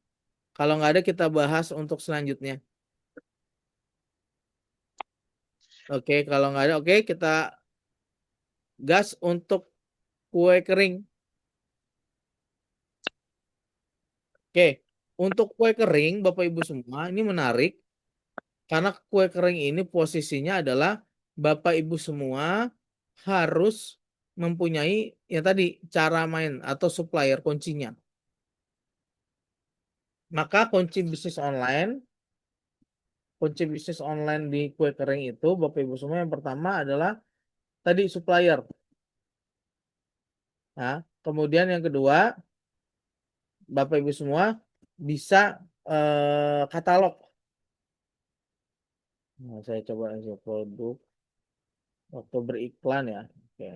Kalau nggak ada kita bahas untuk selanjutnya. Oke, kalau nggak ada, oke kita gas untuk kue kering. Oke, untuk kue kering, Bapak Ibu semua, ini menarik karena kue kering ini posisinya adalah Bapak Ibu semua harus mempunyai ya tadi cara main atau supplier kuncinya. Maka kunci bisnis online di kue kering itu Bapak Ibu semua yang pertama adalah tadi supplier. Nah, kemudian yang kedua Bapak Ibu semua bisa katalog. Nah, saya coba aja produk waktu beriklan ya. Oke.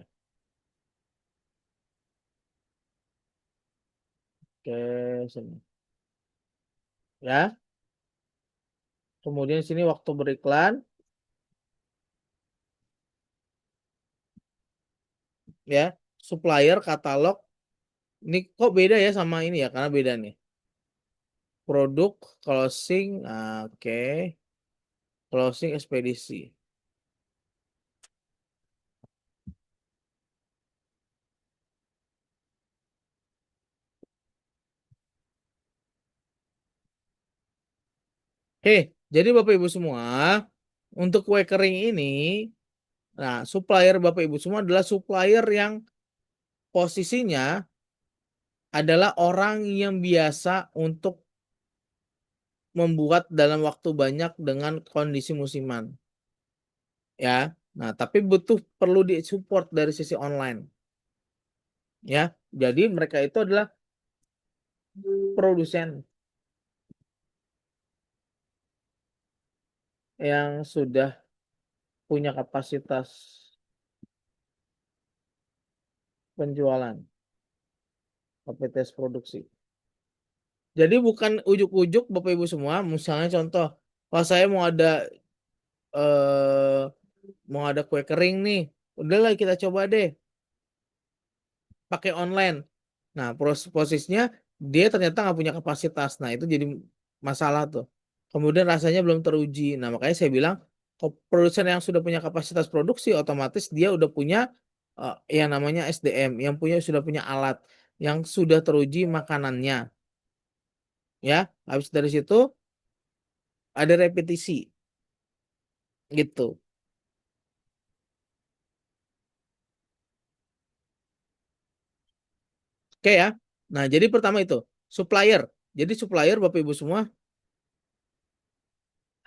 Oke, sini. Ya. Kemudian sini waktu beriklan ya, supplier katalog. Ini kok beda ya sama ini ya, karena beda nih. Produk closing, oke. Closing ekspedisi. Oke, jadi Bapak Ibu semua, untuk kue kering ini, nah supplier Bapak Ibu semua adalah supplier yang posisinya adalah orang yang biasa untuk membuat dalam waktu banyak dengan kondisi musiman. Ya, nah tapi perlu disupport dari sisi online. Ya, jadi mereka itu adalah produsen yang sudah punya kapasitas penjualan, kapasitas produksi. Jadi bukan ujuk-ujuk Bapak Ibu semua, misalnya contoh, kalau saya eh, mau ada kue kering nih, udahlah kita coba deh pakai online. Nah, posisinya dia ternyata nggak punya kapasitas. Nah, itu jadi masalah tuh. Kemudian rasanya belum teruji. Nah, makanya saya bilang produsen yang sudah punya kapasitas produksi otomatis dia udah punya yang namanya SDM, yang sudah punya alat, yang sudah teruji makanannya. Ya, habis dari situ ada repetisi gitu. Oke ya. Nah, jadi pertama itu supplier. Jadi supplier Bapak Ibu semua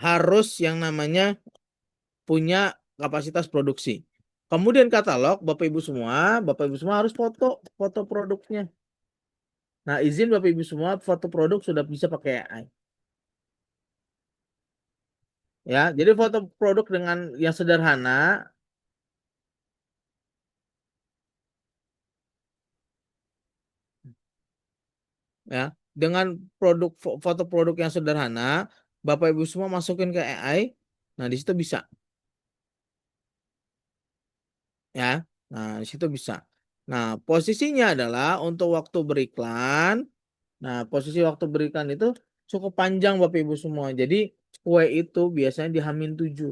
harus yang namanya punya kapasitas produksi. Kemudian katalog Bapak Ibu semua harus foto foto produknya. Nah, izin Bapak Ibu semua foto produk sudah bisa pakai AI. Ya, jadi foto produk dengan yang sederhana ya, dengan foto produk yang sederhana, Bapak Ibu semua masukin ke AI. Nah, di situ bisa ya. Nah, di situ bisa. Nah, posisinya adalah untuk waktu beriklan. Nah, posisi waktu beriklan itu cukup panjang Bapak Ibu semua. Jadi kue itu biasanya di H-7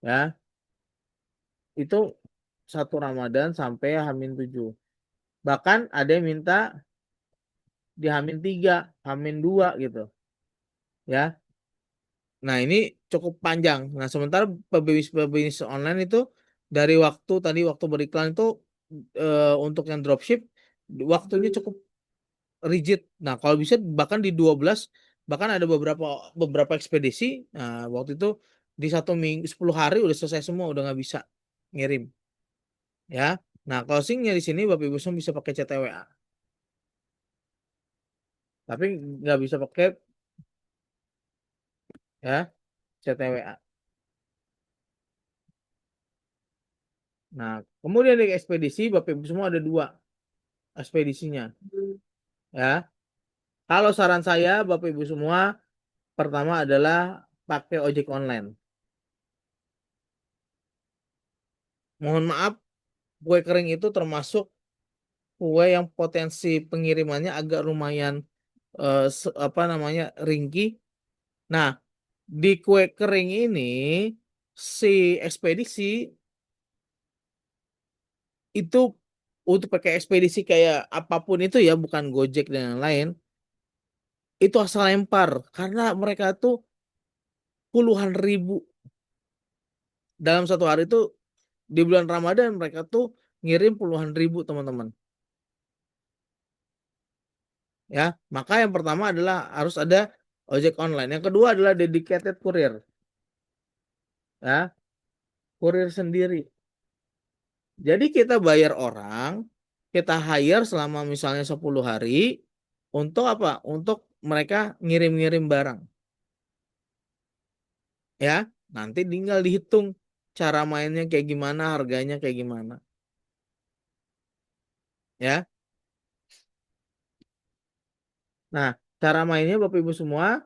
ya. Itu satu Ramadan sampai H-7. Bahkan ada yang minta di H-3, H-2 gitu ya. Nah, ini cukup panjang. Nah, sementara pebisnis online itu dari waktu beriklan itu untuk yang dropship waktunya cukup rigid. Nah, kalau bisa bahkan di 12, bahkan ada beberapa ekspedisi. Nah, waktu itu di 1 minggu 10 hari udah selesai semua, udah nggak bisa ngirim. Ya. Nah, closingnya di sini Bapak Ibu semua bisa pakai CTWA. Tapi nggak bisa pakai ya CTWA. Nah, kemudian di ekspedisi Bapak Ibu semua ada 2 ekspedisinya. Ya. Kalau saran saya Bapak Ibu semua, pertama adalah pakai ojek online. Mohon maaf, kue kering itu termasuk kue yang potensi pengirimannya agak lumayan ringkih. Nah, di kue kering ini si ekspedisi itu untuk pakai ekspedisi kayak apapun itu ya, bukan Gojek dan yang lain, itu asal lempar karena mereka tuh puluhan ribu dalam satu hari itu. Di bulan Ramadan mereka tuh ngirim puluhan ribu teman-teman. Ya, maka yang pertama adalah harus ada ojek online. Yang kedua adalah dedicated courier. Ya, kurir sendiri. Jadi kita bayar orang, kita hire selama misalnya 10 hari untuk apa? Untuk mereka ngirim-ngirim barang. Ya, nanti tinggal dihitung cara mainnya kayak gimana, harganya kayak gimana. Ya. Nah, cara mainnya Bapak Ibu semua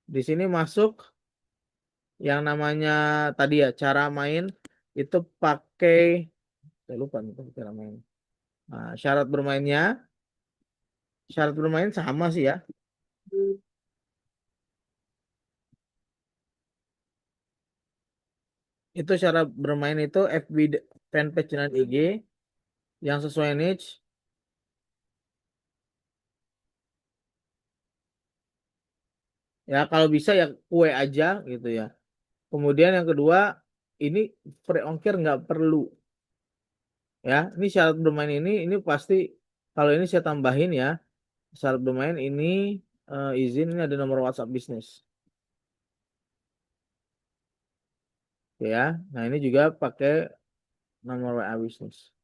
di sini masuk yang namanya tadi ya, cara main itu pakai, saya lupa nih cara main. Nah, syarat bermain sama sih ya. Itu cara bermain itu FB fanpage dan IG yang sesuai niche. Ya, kalau bisa ya kue aja gitu ya. Kemudian yang kedua, ini free ongkir nggak perlu. Ya, ini syarat bermain ini pasti kalau ini saya tambahin ya. Syarat bermain ini izin ini ada nomor WhatsApp bisnis. Ya, nah ini juga pakai nomor WA bisnis.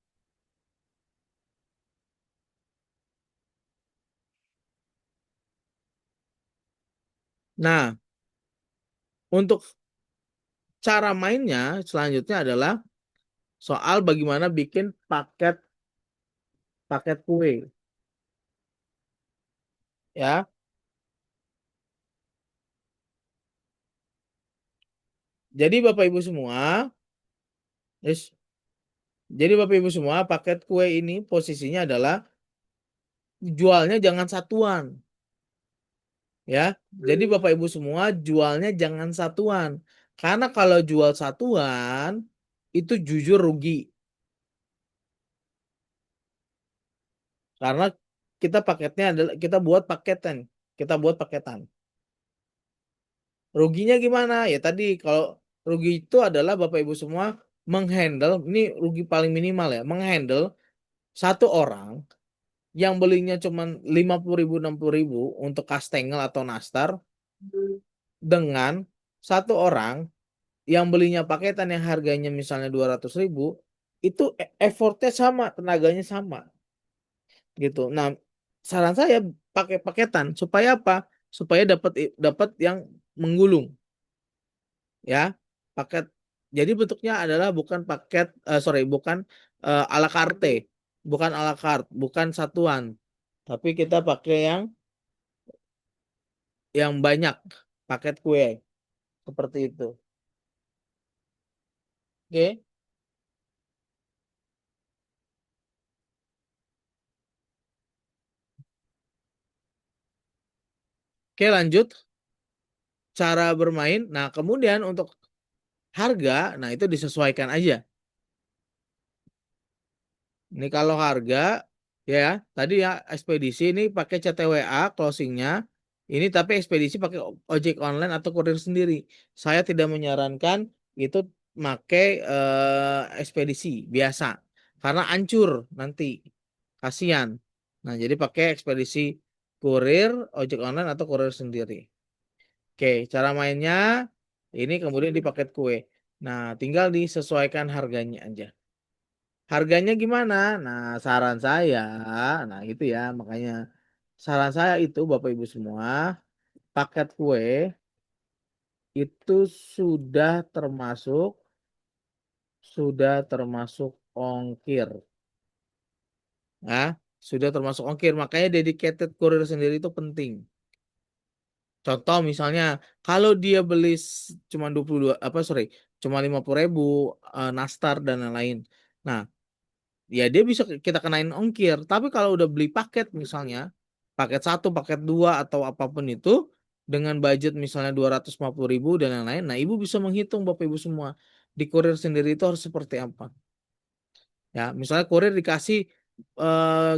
Nah, untuk cara mainnya selanjutnya adalah soal bagaimana bikin paket paket kue. Ya, jadi Bapak Ibu semua, yes, jadi Bapak Ibu semua paket kue ini posisinya adalah jualnya jangan satuan. Ya, jadi Bapak Ibu semua jualnya jangan satuan. Karena kalau jual satuan itu jujur rugi. Karena kita paketnya adalah kita buat paketan. Kita buat paketan. Ruginya gimana? Ya tadi kalau rugi itu adalah Bapak Ibu semua menghandle, ini rugi paling minimal ya, menghandle satu orang yang belinya cuma 50.000 60.000 untuk kastengel atau nastar dengan satu orang yang belinya paketan yang harganya misalnya 200.000, itu effortnya sama, tenaganya sama gitu. Nah, saran saya pakai paketan supaya apa? Supaya dapat dapat yang menggulung ya. Paket jadi bentuknya adalah bukan paket bukan ala carte, bukan ala carte, bukan satuan, tapi kita pakai yang banyak paket kue seperti itu. Oke. Oke, lanjut cara bermain. Nah, kemudian untuk harga, nah itu disesuaikan aja. Ini kalau harga ya tadi ya ekspedisi ini pakai CTWA closingnya. Ini tapi ekspedisi pakai ojek online atau kurir sendiri. Saya tidak menyarankan itu pakai ekspedisi biasa karena hancur nanti. Kasihan. Nah, jadi pakai ekspedisi kurir, ojek online atau kurir sendiri. Oke, cara mainnya ini kemudian di paket kue. Nah, tinggal disesuaikan harganya aja. Harganya gimana? Nah, saran saya, nah gitu ya, makanya saran saya itu Bapak Ibu semua, paket kue itu sudah termasuk sudah termasuk ongkir. Ya, sudah termasuk ongkir. Makanya dedicated kurir sendiri itu penting. Contoh misalnya kalau dia beli cuma 22 cuma 50.000 nastar dan lain-lain. Nah, ya dia bisa kita kenain ongkir. Tapi kalau udah beli paket misalnya, paket 1, paket 2 atau apapun itu dengan budget misalnya 250.000 dan lain-lain. Nah, Ibu bisa menghitung Bapak Ibu semua di kurir sendiri itu harus seperti apa. Ya, misalnya kurir dikasih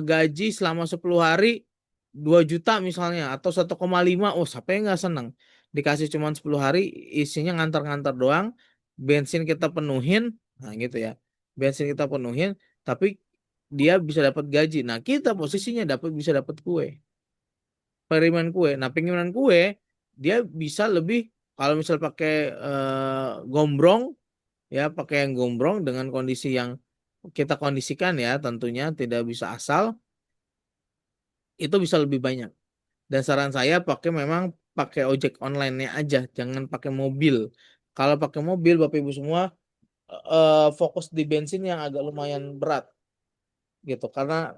gaji selama 10 hari 2 juta misalnya atau 1,5, oh siapa yang nggak seneng dikasih cuma 10 hari isinya ngantar-ngantar doang, bensin kita penuhin, nah gitu ya, bensin kita penuhin tapi dia bisa dapat gaji, nah kita posisinya bisa dapat pengiriman kue. Nah pengiriman kue dia bisa lebih kalau misal pakai gombrong, ya pakai yang gombrong dengan kondisi yang kita kondisikan ya, tentunya tidak bisa asal, itu bisa lebih banyak. Dan saran saya pakai ojek online-nya aja, jangan pakai mobil. Kalau pakai mobil Bapak Ibu semua fokus di bensin yang agak lumayan berat gitu, karena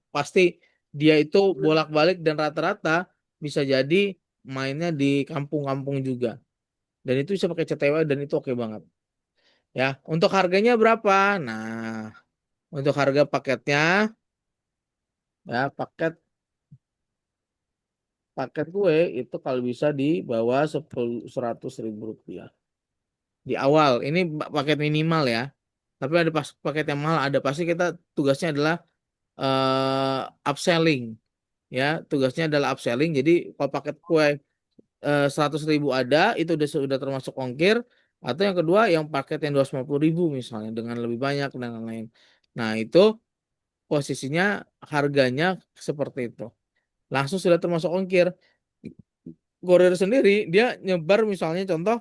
pasti dia itu bolak-balik dan rata-rata bisa jadi mainnya di kampung-kampung juga. Dan itu bisa pakai CTW dan itu oke banget. Ya, untuk harganya berapa? Nah, untuk harga paketnya ya paket gue itu kalau bisa di bawah 100.000 rupiah di awal. Ini paket minimal ya. Tapi ada paket yang mahal ada. Pasti kita tugasnya adalah upselling ya. Tugasnya adalah upselling. Jadi kalau paket kue 100.000 ada itu sudah termasuk ongkir. Atau yang kedua yang paket yang 250.000 misalnya dengan lebih banyak dan lain-lain. Nah itu posisinya harganya seperti itu. Langsung sudah termasuk ongkir. Kurir sendiri dia nyebar misalnya contoh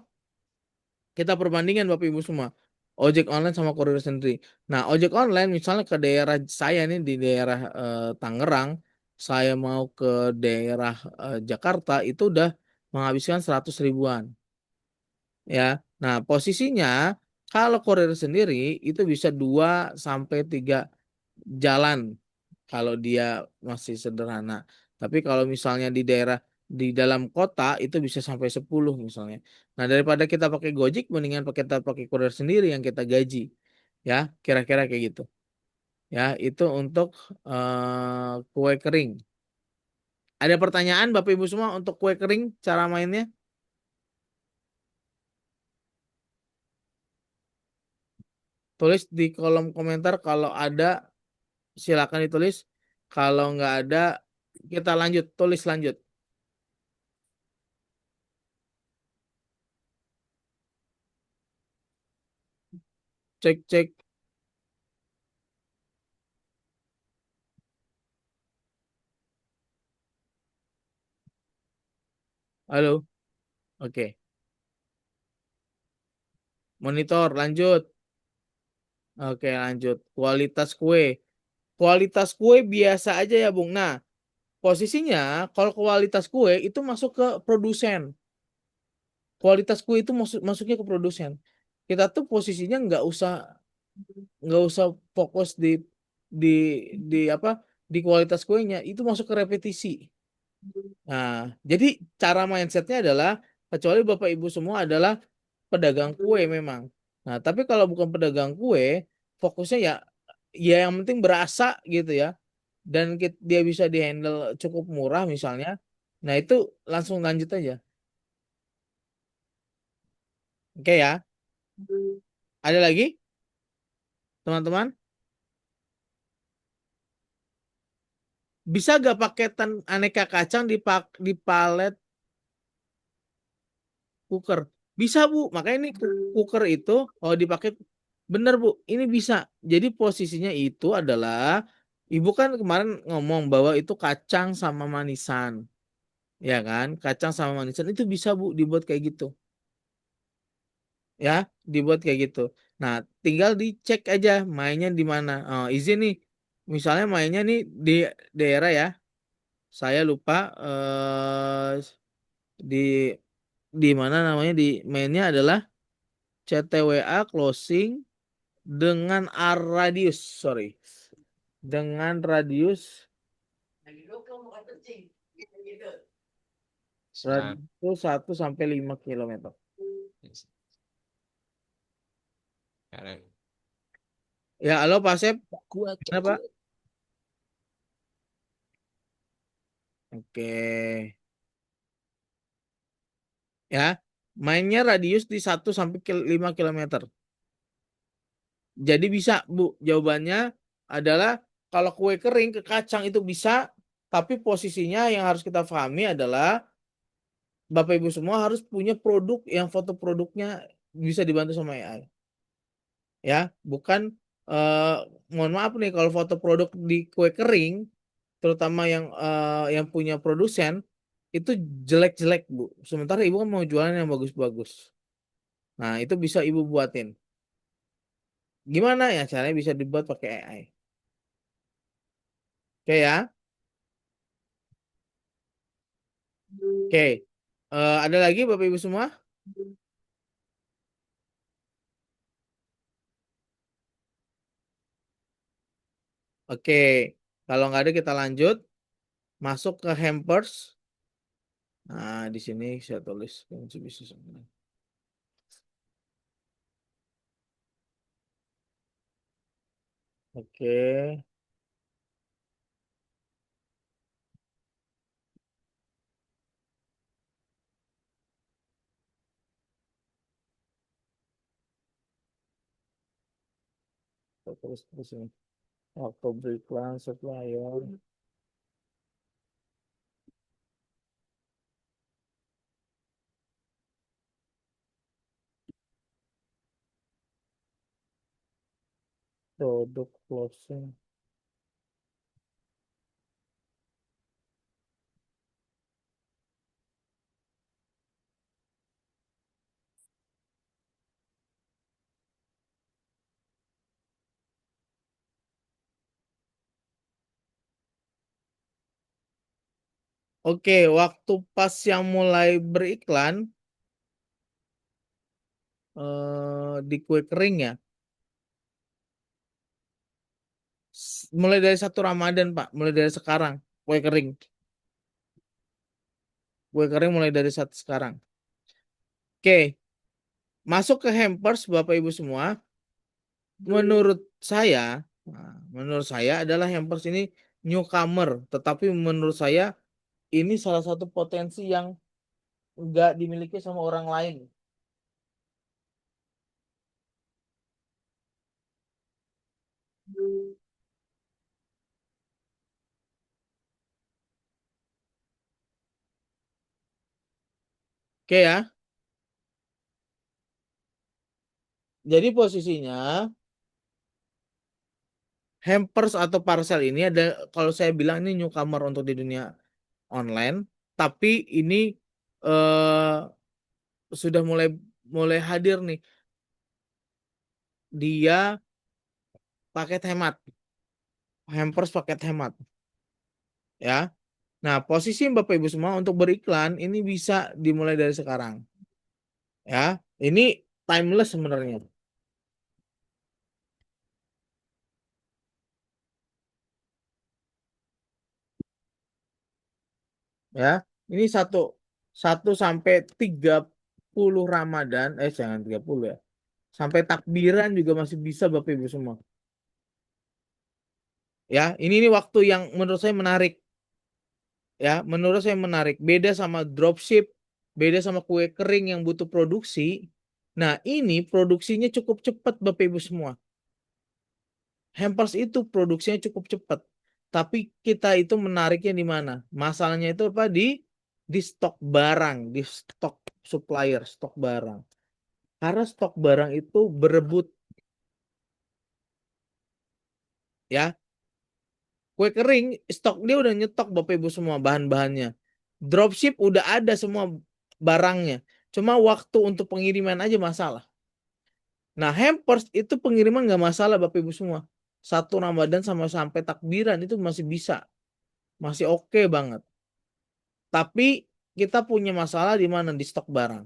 kita perbandingan Bapak Ibu semua ojek online sama kurir sendiri. Nah ojek online misalnya ke daerah saya nih di daerah Tangerang, saya mau ke daerah Jakarta itu udah menghabiskan 100 ribuan ya. Nah posisinya kalau kurir sendiri itu bisa 2 sampai 3 jalan kalau dia masih sederhana. Tapi kalau misalnya di dalam kota itu bisa sampai 10 misalnya. Nah, daripada kita pakai Gojek mendingan kita pakai kurir sendiri yang kita gaji. Ya, kira-kira kayak gitu. Ya, itu untuk kue kering. Ada pertanyaan Bapak Ibu semua untuk kue kering cara mainnya? Tulis di kolom komentar kalau ada, silakan ditulis. Kalau nggak ada kita lanjut, tulis lanjut. Cek cek. Halo. Oke. Monitor lanjut. Oke, lanjut. Kualitas kue. Kualitas kue biasa aja ya, Bung. Nah, posisinya kalau kualitas kue itu masuk ke produsen. Kualitas kue itu masuknya ke produsen. Kita tuh posisinya nggak usah fokus di di apa di kualitas kuenya, itu masuk ke repetisi. Nah, jadi cara mindsetnya adalah kecuali Bapak Ibu semua adalah pedagang kue memang. Nah, tapi kalau bukan pedagang kue, fokusnya ya yang penting berasa gitu ya. Dan dia bisa dihandle cukup murah misalnya. Nah, itu langsung lanjut aja. Oke ya. Ada lagi, teman-teman? Bisa gak paketan aneka kacang di palet cooker? Bisa, Bu. Makanya ini cooker itu kalau dipakai bener, Bu. Ini bisa. Jadi posisinya itu adalah Ibu kan kemarin ngomong bahwa itu kacang sama manisan. Ya kan? Kacang sama manisan itu bisa, Bu, dibuat kayak gitu. Ya, dibuat kayak gitu. Nah, tinggal dicek aja mainnya di mana. Oh, izin nih. Misalnya mainnya nih di daerah ya. Saya lupa di mana namanya, di mainnya adalah CTWA closing dengan radius, sorry. Dengan radius Nah, 1 sampai 5 km. Ya, halo Pak Sep. Kenapa? Oke. Ya, mainnya radius di 1 sampai 5 km. Jadi bisa, Bu. Jawabannya adalah kalau kue kering ke kacang itu bisa, tapi posisinya yang harus kita pahami adalah Bapak Ibu semua harus punya produk yang foto produknya bisa dibantu sama AI. Ya, bukan mohon maaf nih kalau foto produk di kue kering, terutama yang punya produsen itu jelek-jelek, Bu. Sementara Ibu kan mau jualan yang bagus-bagus. Nah, itu bisa Ibu buatin. Gimana ya caranya bisa dibuat pakai AI? Oke ya. Oke. Ada lagi Bapak Ibu semua? Oke. Kalau nggak ada kita lanjut masuk ke hampers. Nah, di sini saya tulis kunci bisnis online. Oke. Terus ini. Waktu beriklan supplier. Produk closing. Oke, waktu pas yang mulai beriklan di kue kering ya. Mulai dari 1 Ramadan, Pak. Mulai dari sekarang. Kue kering. Kue kering mulai dari saat sekarang. Oke. Masuk ke hampers Bapak Ibu semua. Menurut saya adalah hampers ini newcomer. Tetapi menurut saya ini salah satu potensi yang nggak dimiliki sama orang lain. Oke ya. Jadi posisinya hampers atau parcel ini ada, kalau saya bilang ini newcomer untuk di dunia online, tapi ini eh, sudah mulai mulai hadir nih. Dia paket hemat, hampers paket hemat, ya. Nah, posisi Bapak Ibu semua untuk beriklan ini bisa dimulai dari sekarang, ya. Ini timeless sebenarnya, ya. Ini 1 sampai 30 Ramadan, jangan 30 ya. Sampai takbiran juga masih bisa Bapak Ibu semua. Ya, ini waktu yang menurut saya menarik. Ya, menurut saya menarik. Beda sama dropship, beda sama kue kering yang butuh produksi. Nah, ini produksinya cukup cepat Bapak Ibu semua. Hampers itu produksinya cukup cepat. Tapi kita itu menariknya di mana? Masalahnya itu apa? Di stok barang, di stok supplier, stok barang. Karena stok barang itu berebut, ya. Kue kering, stok dia udah nyetok Bapak Ibu semua bahan-bahannya. Dropship udah ada semua barangnya. Cuma waktu untuk pengiriman aja masalah. Nah, hampers itu pengiriman nggak masalah Bapak Ibu semua. 1 Ramadan sama sampai takbiran itu masih bisa. Masih oke banget. Tapi kita punya masalah di mana? Di stok barang.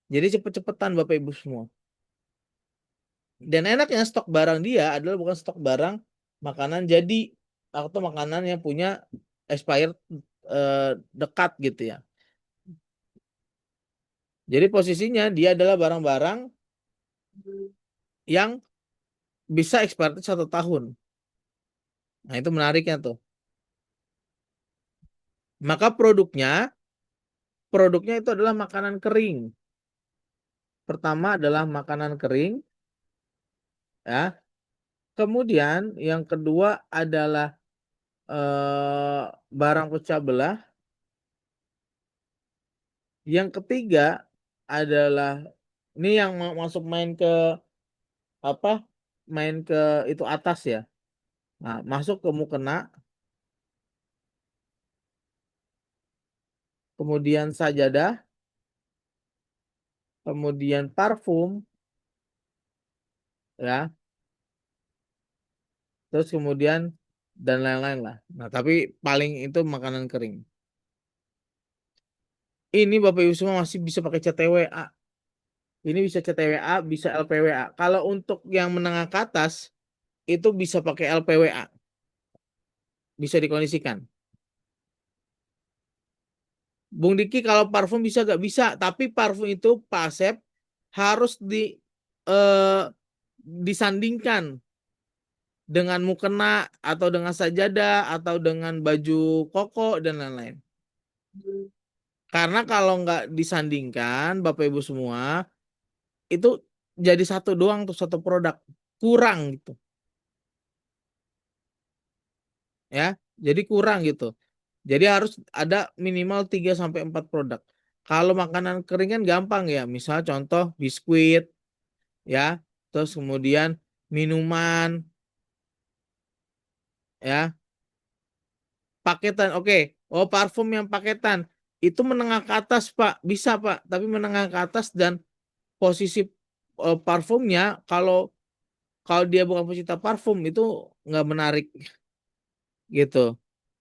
Jadi cepet-cepetan Bapak Ibu semua. Dan enaknya stok barang dia adalah bukan stok barang makanan jadi atau makanan yang punya expired dekat gitu ya. Jadi posisinya dia adalah barang-barang yang bisa expired 1 tahun. Nah itu menariknya tuh. Maka produknya itu adalah makanan kering. Pertama adalah makanan kering, ya. Kemudian yang kedua adalah barang pecah belah. Yang ketiga adalah ini yang masuk main ke apa? Main ke itu atas ya. Nah, masuk ke mukena. Kemudian sajadah, kemudian parfum, ya. Terus kemudian dan lain-lain lah. Nah, tapi paling itu makanan kering. Ini Bapak Ibu semua masih bisa pakai CTWA. Ini bisa CTWA, bisa LPWA. Kalau untuk yang menengah ke atas, itu bisa pakai LPWA. Bisa dikondisikan. Bung Diki kalau parfum bisa gak bisa, tapi parfum itu Pak Asep harus eh, disandingkan dengan mukena atau dengan sajadah atau dengan baju koko dan lain-lain. Karena kalau nggak disandingkan, Bapak Ibu semua, itu jadi satu doang tuh satu produk kurang gitu, ya. Jadi kurang gitu. Jadi harus ada minimal 3 sampai 4 produk. Kalau makanan kering kan gampang ya, misal contoh biskuit, ya, terus kemudian minuman, ya, paketan. Oke, oh parfum yang paketan itu menengah ke atas Pak, bisa Pak, tapi menengah ke atas dan posisi parfumnya kalau kalau dia bukan pecinta parfum itu nggak menarik gitu.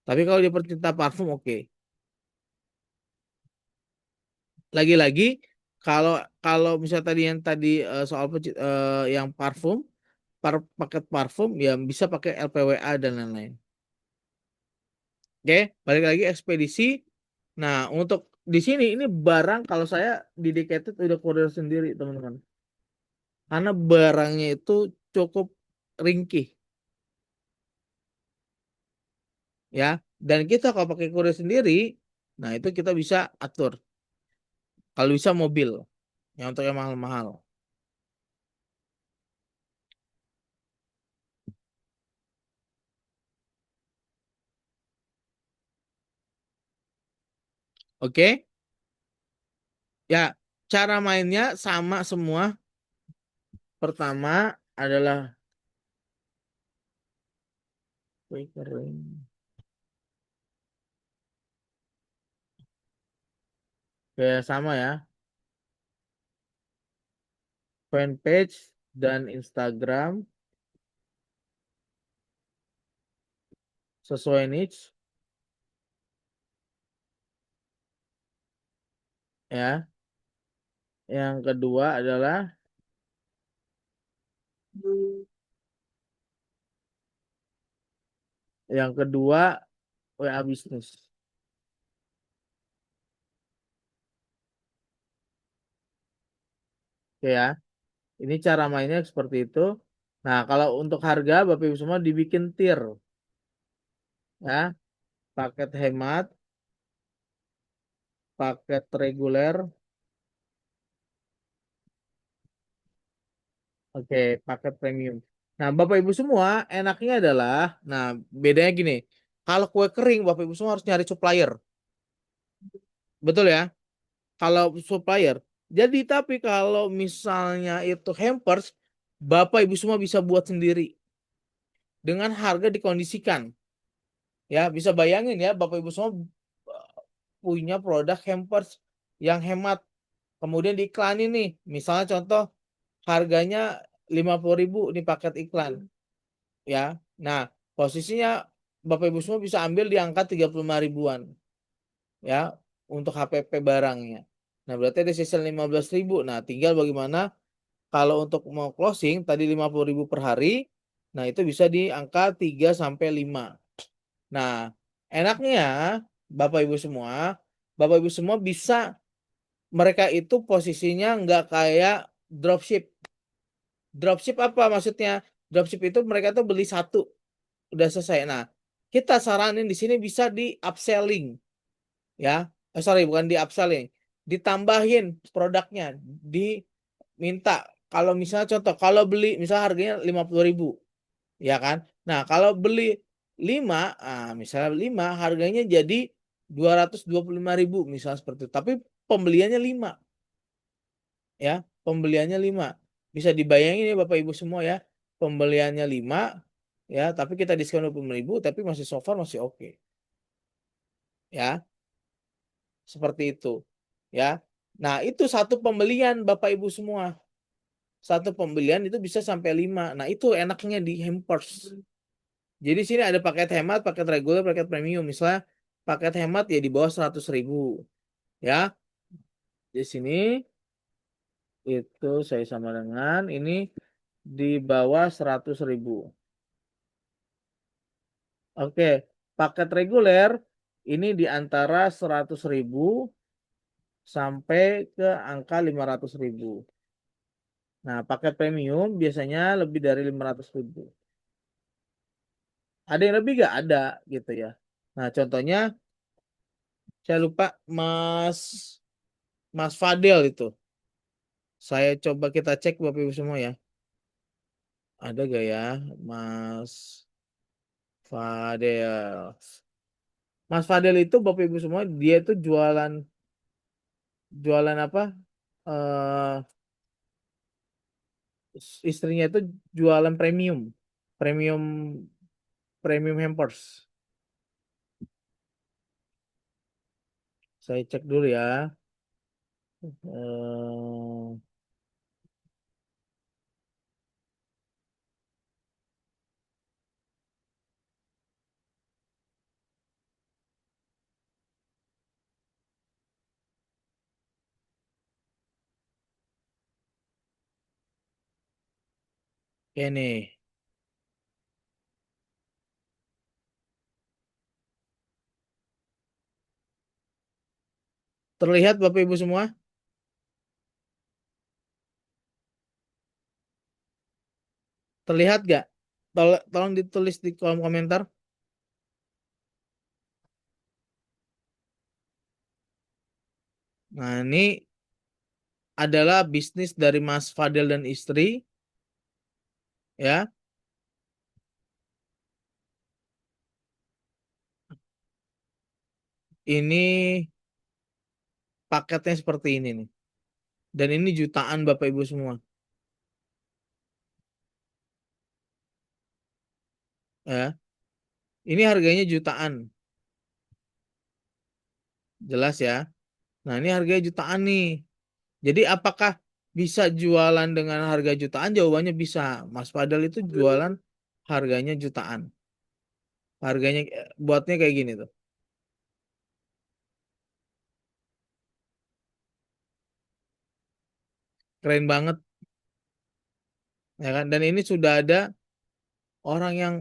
Tapi kalau dia pecinta parfum oke. Lagi-lagi kalau kalau misalnya tadi yang tadi soal yang parfum, paket parfum ya bisa pakai LPWA dan lain-lain. Oke, balik lagi ekspedisi. Nah, untuk di sini ini barang kalau saya dedicated udah kurir sendiri teman-teman. Karena barangnya itu cukup ringkih ya. Dan kita kalau pakai kurir sendiri, nah itu kita bisa atur. Kalau bisa mobil, yang untuk yang mahal-mahal. Oke, ya cara mainnya sama semua. Pertama adalah kering. Kayak sama ya, fanpage dan Instagram sesuai niche ya. Yang kedua adalah WA bisnis. Oke ya. Ini cara mainnya seperti itu. Nah, kalau untuk harga Bapak Ibu semua dibikin tier ya. Paket hemat, paket reguler, oke, paket premium. Nah, Bapak Ibu semua enaknya adalah, nah bedanya gini, kalau kue kering Bapak Ibu semua harus nyari supplier, betul ya? Kalau supplier. Jadi tapi kalau misalnya itu hampers, Bapak Ibu semua bisa buat sendiri dengan harga dikondisikan, ya bisa bayangin ya Bapak Ibu semua punya produk hampers yang hemat, kemudian diiklanin nih, misalnya contoh harganya 50.000 di paket iklan. Ya. Nah, posisinya Bapak Ibu semua bisa ambil di angka 35 ribuan ya untuk HPP barangnya. Nah, berarti ada sisa 15.000. Nah, tinggal bagaimana kalau untuk mau closing tadi 50.000 per hari. Nah, itu bisa di angka 3 sampai 5. Nah, enaknya Bapak Ibu semua bisa mereka itu posisinya nggak kayak dropship. Dropship apa maksudnya? Dropship itu mereka tuh beli satu, udah selesai. Nah, kita saranin di sini bisa di upselling, ya. Sorry, bukan di upselling, ditambahin produknya, diminta. Kalau misalnya contoh, kalau beli misalnya harganya 50.000, ya kan? Nah, kalau beli 5, misalnya 5 harganya jadi 225.000, misalnya seperti itu. Tapi pembeliannya 5, ya. Pembeliannya 5. Bisa dibayangin ya Bapak Ibu semua ya. Pembeliannya 5, ya, tapi kita diskon 20.000, tapi masih so far masih oke. Ya, seperti itu. Ya. Nah, itu satu pembelian Bapak Ibu semua. Satu pembelian itu bisa sampai 5. Nah, itu enaknya di Hampers. Jadi sini ada paket hemat, paket reguler, paket premium. Misalnya paket hemat ya di bawah 100.000. Ya, di sini itu saya sama dengan ini di bawah 100.000. Oke, paket reguler ini di antara 100.000 sampai ke angka 500.000. Nah, paket premium biasanya lebih dari 500.000. Ada yang lebih gak? Ada gitu ya. Nah, contohnya saya lupa Mas Fadel itu. Saya coba kita cek Bapak Ibu semua ya. Ada gak ya Mas Fadel? Mas Fadel itu Bapak Ibu semua dia itu jualan jualan apa? Eh Istrinya itu jualan premium premium hampers. Saya cek dulu ya. Eh ini terlihat Bapak Ibu semua? Terlihat gak? Tolong ditulis di kolom komentar. Nah, ini adalah bisnis dari Mas Fadel dan istri, ya. Ini paketnya seperti ini nih. Dan ini jutaan Bapak Ibu semua, ya. Ini harganya jutaan, jelas ya. Nah, ini harganya jutaan nih. Jadi apakah bisa jualan dengan harga jutaan? Jawabannya bisa. Mas Fadel itu jualan harganya jutaan. Harganya buatnya kayak gini tuh. Keren banget, ya kan? Dan ini sudah ada orang yang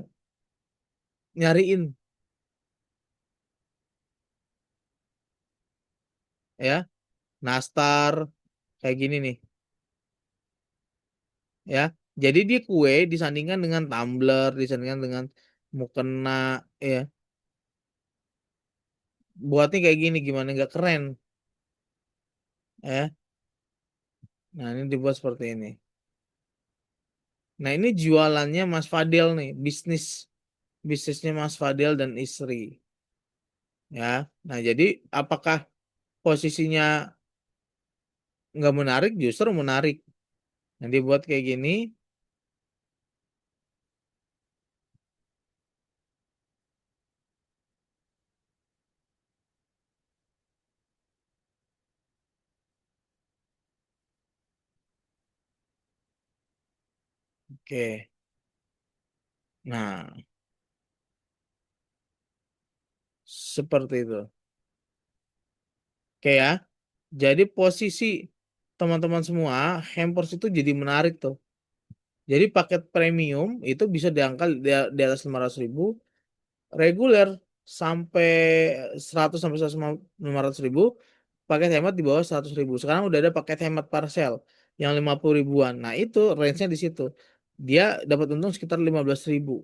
nyariin, ya. Nastar kayak gini nih, ya. Jadi dia kue disandingkan dengan tumbler, disandingkan dengan mukena, ya. Buatnya kayak gini gimana nggak keren, ya. Nah, ini dibuat seperti ini. Nah, ini jualannya Mas Fadel nih, bisnisnya Mas Fadel dan istri, ya. Nah, jadi apakah posisinya nggak menarik? Justru menarik. Nah, dibuat kayak gini, oke. Nah, seperti itu. Oke ya. Jadi posisi teman-teman semua, hampers itu jadi menarik tuh. Jadi paket premium itu bisa diangkat di atas 500.000, reguler sampai 100 sampai 500.000, paket hemat di bawah 100.000. Sekarang udah ada paket hemat parcel yang 50 ribuan. Nah itu range-nya di situ. Dia dapat untung sekitar 15.000.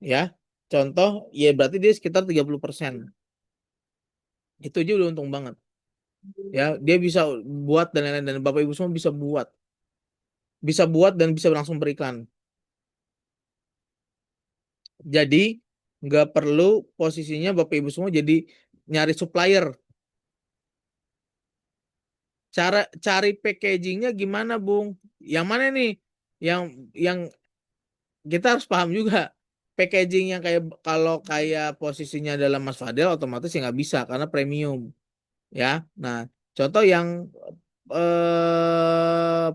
Ya, contoh, ya berarti dia sekitar 30%. Itu aja udah untung banget. Ya, dia bisa buat dan lain-lain, dan Bapak Ibu semua bisa buat dan bisa langsung beriklan. Jadi nggak perlu posisinya Bapak Ibu semua jadi nyari supplier. Cara cari packagingnya gimana, Bung? Yang mana nih? Yang kita harus paham juga. Packaging yang kayak kalau kayak posisinya dalam Mas Fadel otomatis ya nggak bisa karena premium, ya. Nah, contoh yang eh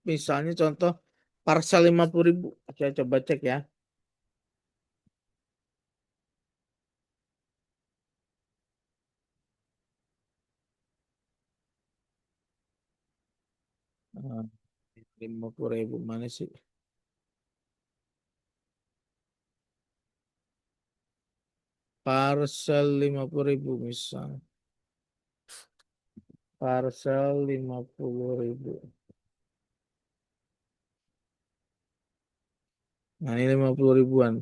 misalnya contoh parcel 50.000, saya coba cek ya. Eh, 50.000 mana sih? Parcel 50.000 misal. Parcel 50.000. Nah, ini 50 ribuan.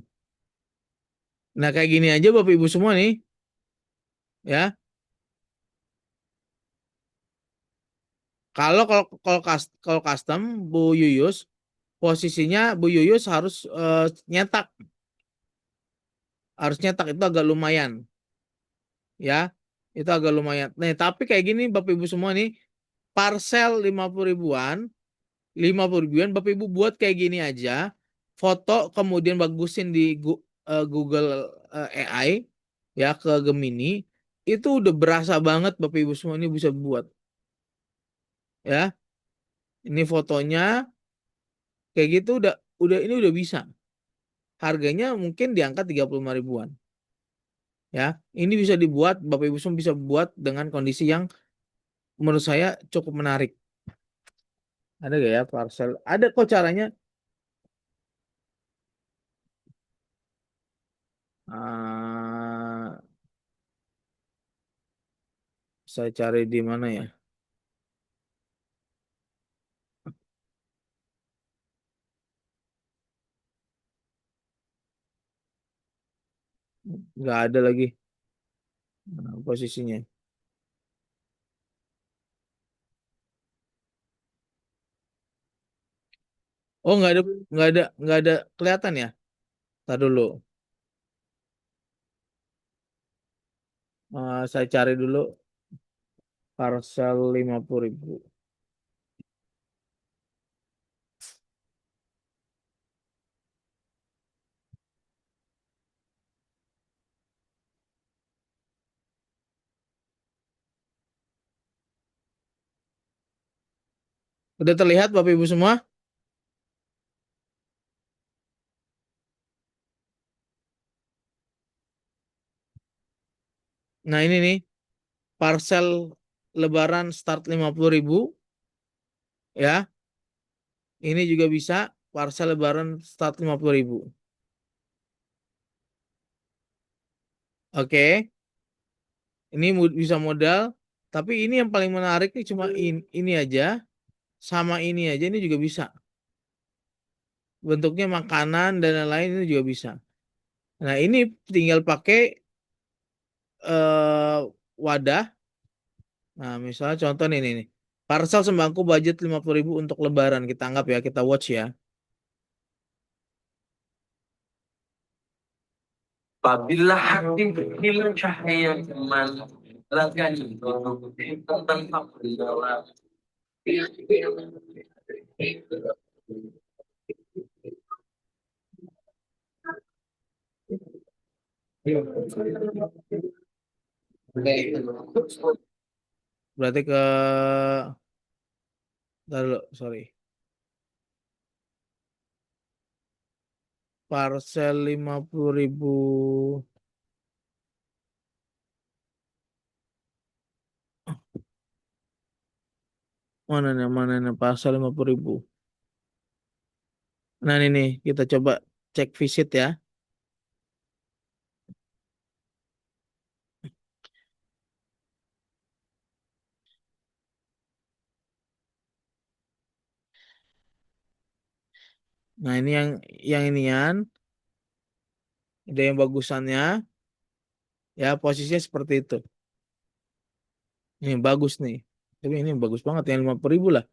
Nah, kayak gini aja Bapak Ibu semua nih, ya. Kalau custom Bu Yuyus, posisinya Bu Yuyus nyetak, harus nyetak itu agak lumayan, ya. Itu agak lumayan. Nah, tapi kayak gini Bapak Ibu semua nih, parcel 50 ribuan, 50 ribuan Bapak Ibu buat kayak gini aja, foto kemudian bagusin di Google AI, ya, ke Gemini, itu udah berasa banget Bapak Ibu semua ini bisa buat, ya. Ini fotonya kayak gitu udah ini udah bisa. Harganya mungkin di angka 35 ribuan. Ya, ini bisa dibuat, Bapak Ibu semua bisa buat dengan kondisi yang menurut saya cukup menarik. Ada gak ya parcel? Ada kok caranya. Ah, saya cari di mana ya? Nggak ada lagi posisinya. Oh, nggak ada kelihatan ya. Tadi dulu. Saya cari dulu parcel 50.000. Udah terlihat Bapak Ibu semua? Nah, ini nih parcel Lebaran start 50.000, ya. Ini juga bisa parcel Lebaran start 50.000. Oke, ini bisa modal. Tapi ini yang paling menarik nih cuma ini aja, sama ini aja ini juga bisa. Bentuknya makanan dan lain-lain ini juga bisa. Nah, ini tinggal pakai eh, wadah. Nah, misalnya contoh nih. Parcel sembako budget 50.000 untuk Lebaran. Kita anggap ya, kita watch ya. Apabila hati hilang cahaya iman, lakukan itu tanpa kendala. Berarti Ntar dulu, sorry. Parcel 50.000. Mana nih pasal 50.000. Nah ini nih kita coba cek visit ya. Nah ini yang inian, ada yang bagusannya, ya posisinya seperti itu. Ini bagus nih. Tapi ini bagus banget yang 50.000 lah.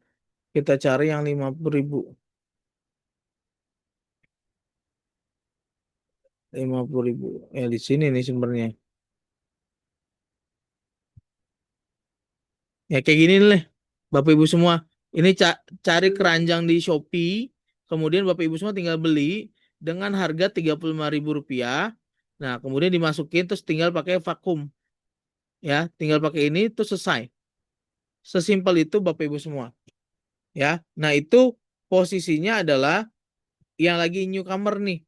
Kita cari yang 50.000. 50.000. Di sini nih sumbernya. Ya kayak gini nih, Bapak Ibu semua. Ini cari keranjang di Shopee, kemudian Bapak Ibu semua tinggal beli dengan harga Rp35.000. Nah, kemudian dimasukin terus tinggal pakai vakum. Ya, tinggal pakai ini terus selesai. Sesimpel itu Bapak Ibu semua. Ya. Nah, itu posisinya adalah yang lagi newcomer nih.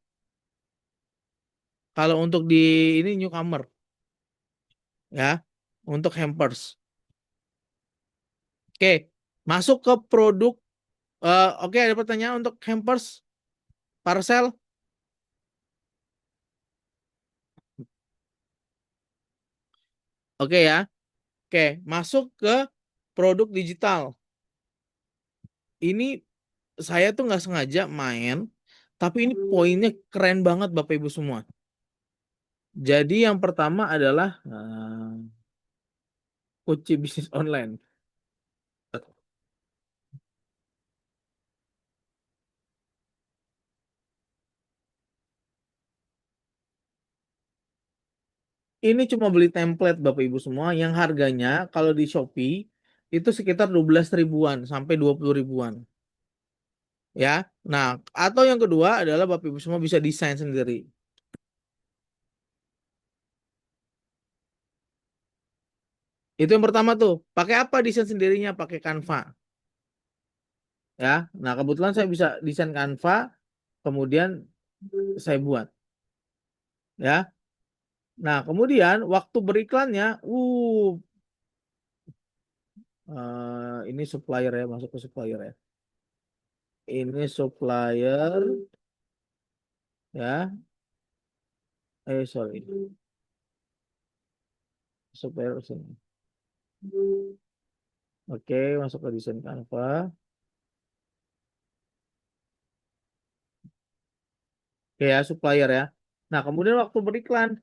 Kalau untuk di ini newcomer. Ya, untuk hampers. Oke, masuk ke produk. Oke, ada pertanyaan untuk hampers parcel. Oke ya. Oke, masuk ke produk digital. Ini saya tuh nggak sengaja main, tapi ini poinnya keren banget Bapak Ibu semua. Jadi yang pertama adalah kunci bisnis online. Ini cuma beli template Bapak Ibu semua yang harganya kalau di Shopee itu sekitar 12 ribuan sampai 20 ribuan. Ya. Nah, atau yang kedua adalah Bapak Ibu semua bisa desain sendiri. Itu yang pertama tuh. Pakai apa desain sendirinya? Pakai Canva. Ya. Nah, kebetulan saya bisa desain Canva, kemudian saya buat. Ya. Nah, kemudian waktu beriklannya, ini supplier ya, masuk ke supplier ya. Ini supplier, ya. Sorry, supplier sini. Oke, masuk ke desain Canva. Oke ya, supplier ya. Nah, kemudian waktu beriklan.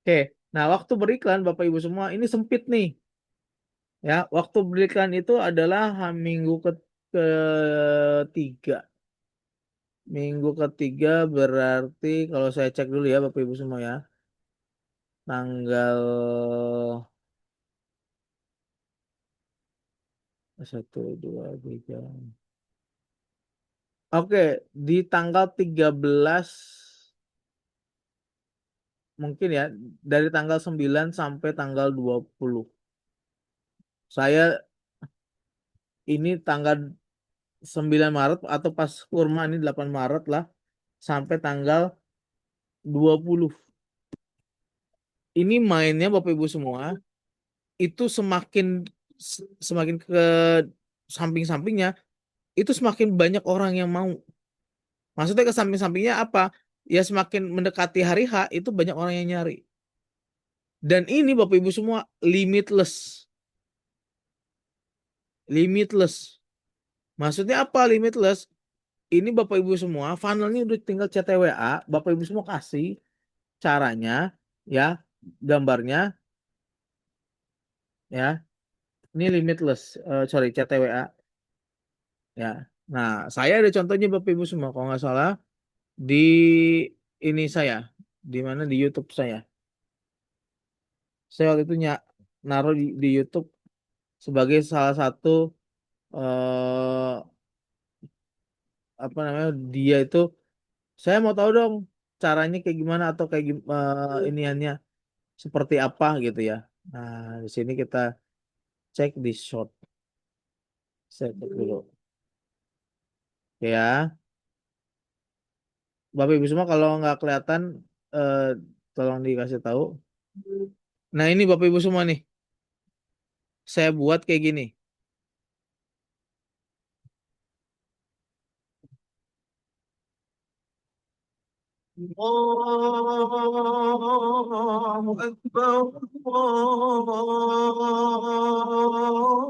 Oke, nah waktu beriklan Bapak Ibu semua, ini sempit nih. Ya, waktu beriklan itu adalah minggu ketiga. Minggu ketiga berarti kalau saya cek dulu ya Bapak Ibu semua ya. Tanggal 1, 2, 3. Oke, di tanggal 13 mungkin ya, dari tanggal 9 sampai tanggal 20. Saya ini tanggal 9 Maret atau pas kurma ini 8 Maret lah sampai tanggal 20. Ini mainnya Bapak Ibu semua itu semakin ke samping-sampingnya itu semakin banyak orang yang mau. Maksudnya ke samping-sampingnya apa? Ya semakin mendekati hari H itu banyak orang yang nyari. Dan ini Bapak Ibu semua limitless. Limitless. Maksudnya apa limitless? Ini Bapak Ibu semua funnelnya udah tinggal chat WA, Bapak Ibu semua kasih caranya ya, gambarnya ya. Ini limitless. Sorry, chat WA ya. Nah, saya ada contohnya Bapak Ibu semua kalau nggak salah di ini saya di mana di YouTube saya. Saya waktu itu naruh di YouTube sebagai salah satu eh apa namanya dia itu saya mau tahu dong caranya kayak gimana atau kayak iniannya seperti apa gitu ya. Nah, di sini kita cek di short. Saya cek dulu. Ya, Bapak Ibu semua kalau nggak kelihatan eh, tolong dikasih tahu. Nah, ini Bapak Ibu semua nih. saya buat kayak gini. الله أكبر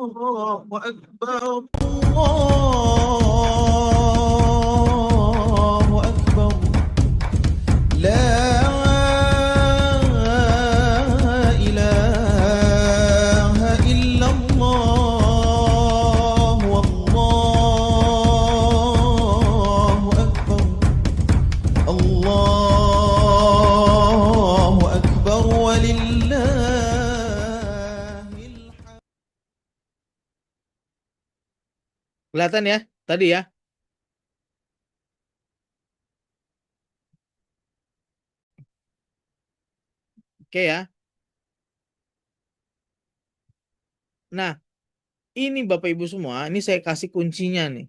الله أكبر الله أكبر لا إله إلا الله والله أكبر الله أكبر ولله الحمد. Kelihatan ya tadi ya. Oke ya. Nah, ini Bapak Ibu semua, ini saya kasih kuncinya nih.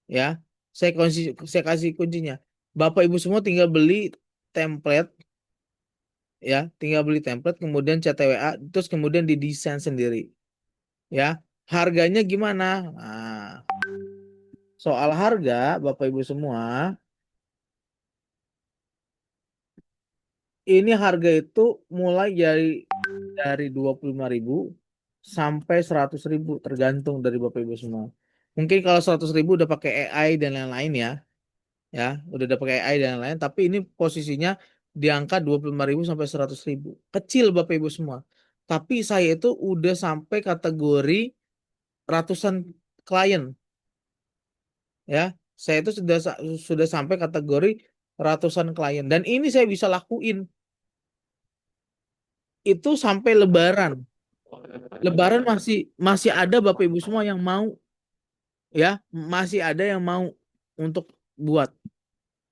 Ya. Saya kasih kuncinya. Bapak Ibu semua tinggal beli template ya, tinggal beli template kemudian CTWA terus kemudian didesain sendiri. Ya. Harganya gimana? Nah, soal harga Bapak Ibu semua, ini harga itu mulai dari 25.000 sampai 100.000 tergantung dari Bapak Ibu semua. Mungkin kalau 100.000 udah pakai AI dan lain-lain ya, udah pakai AI dan lain-lain. Tapi ini posisinya di angka 25.000 sampai 100.000. Kecil Bapak Ibu semua. Tapi saya itu udah sampai kategori ratusan klien, ya. Saya itu sudah sampai kategori ratusan klien dan ini saya bisa lakuin itu sampai Lebaran. Lebaran masih ada Bapak Ibu semua yang mau, ya, masih ada yang mau untuk buat.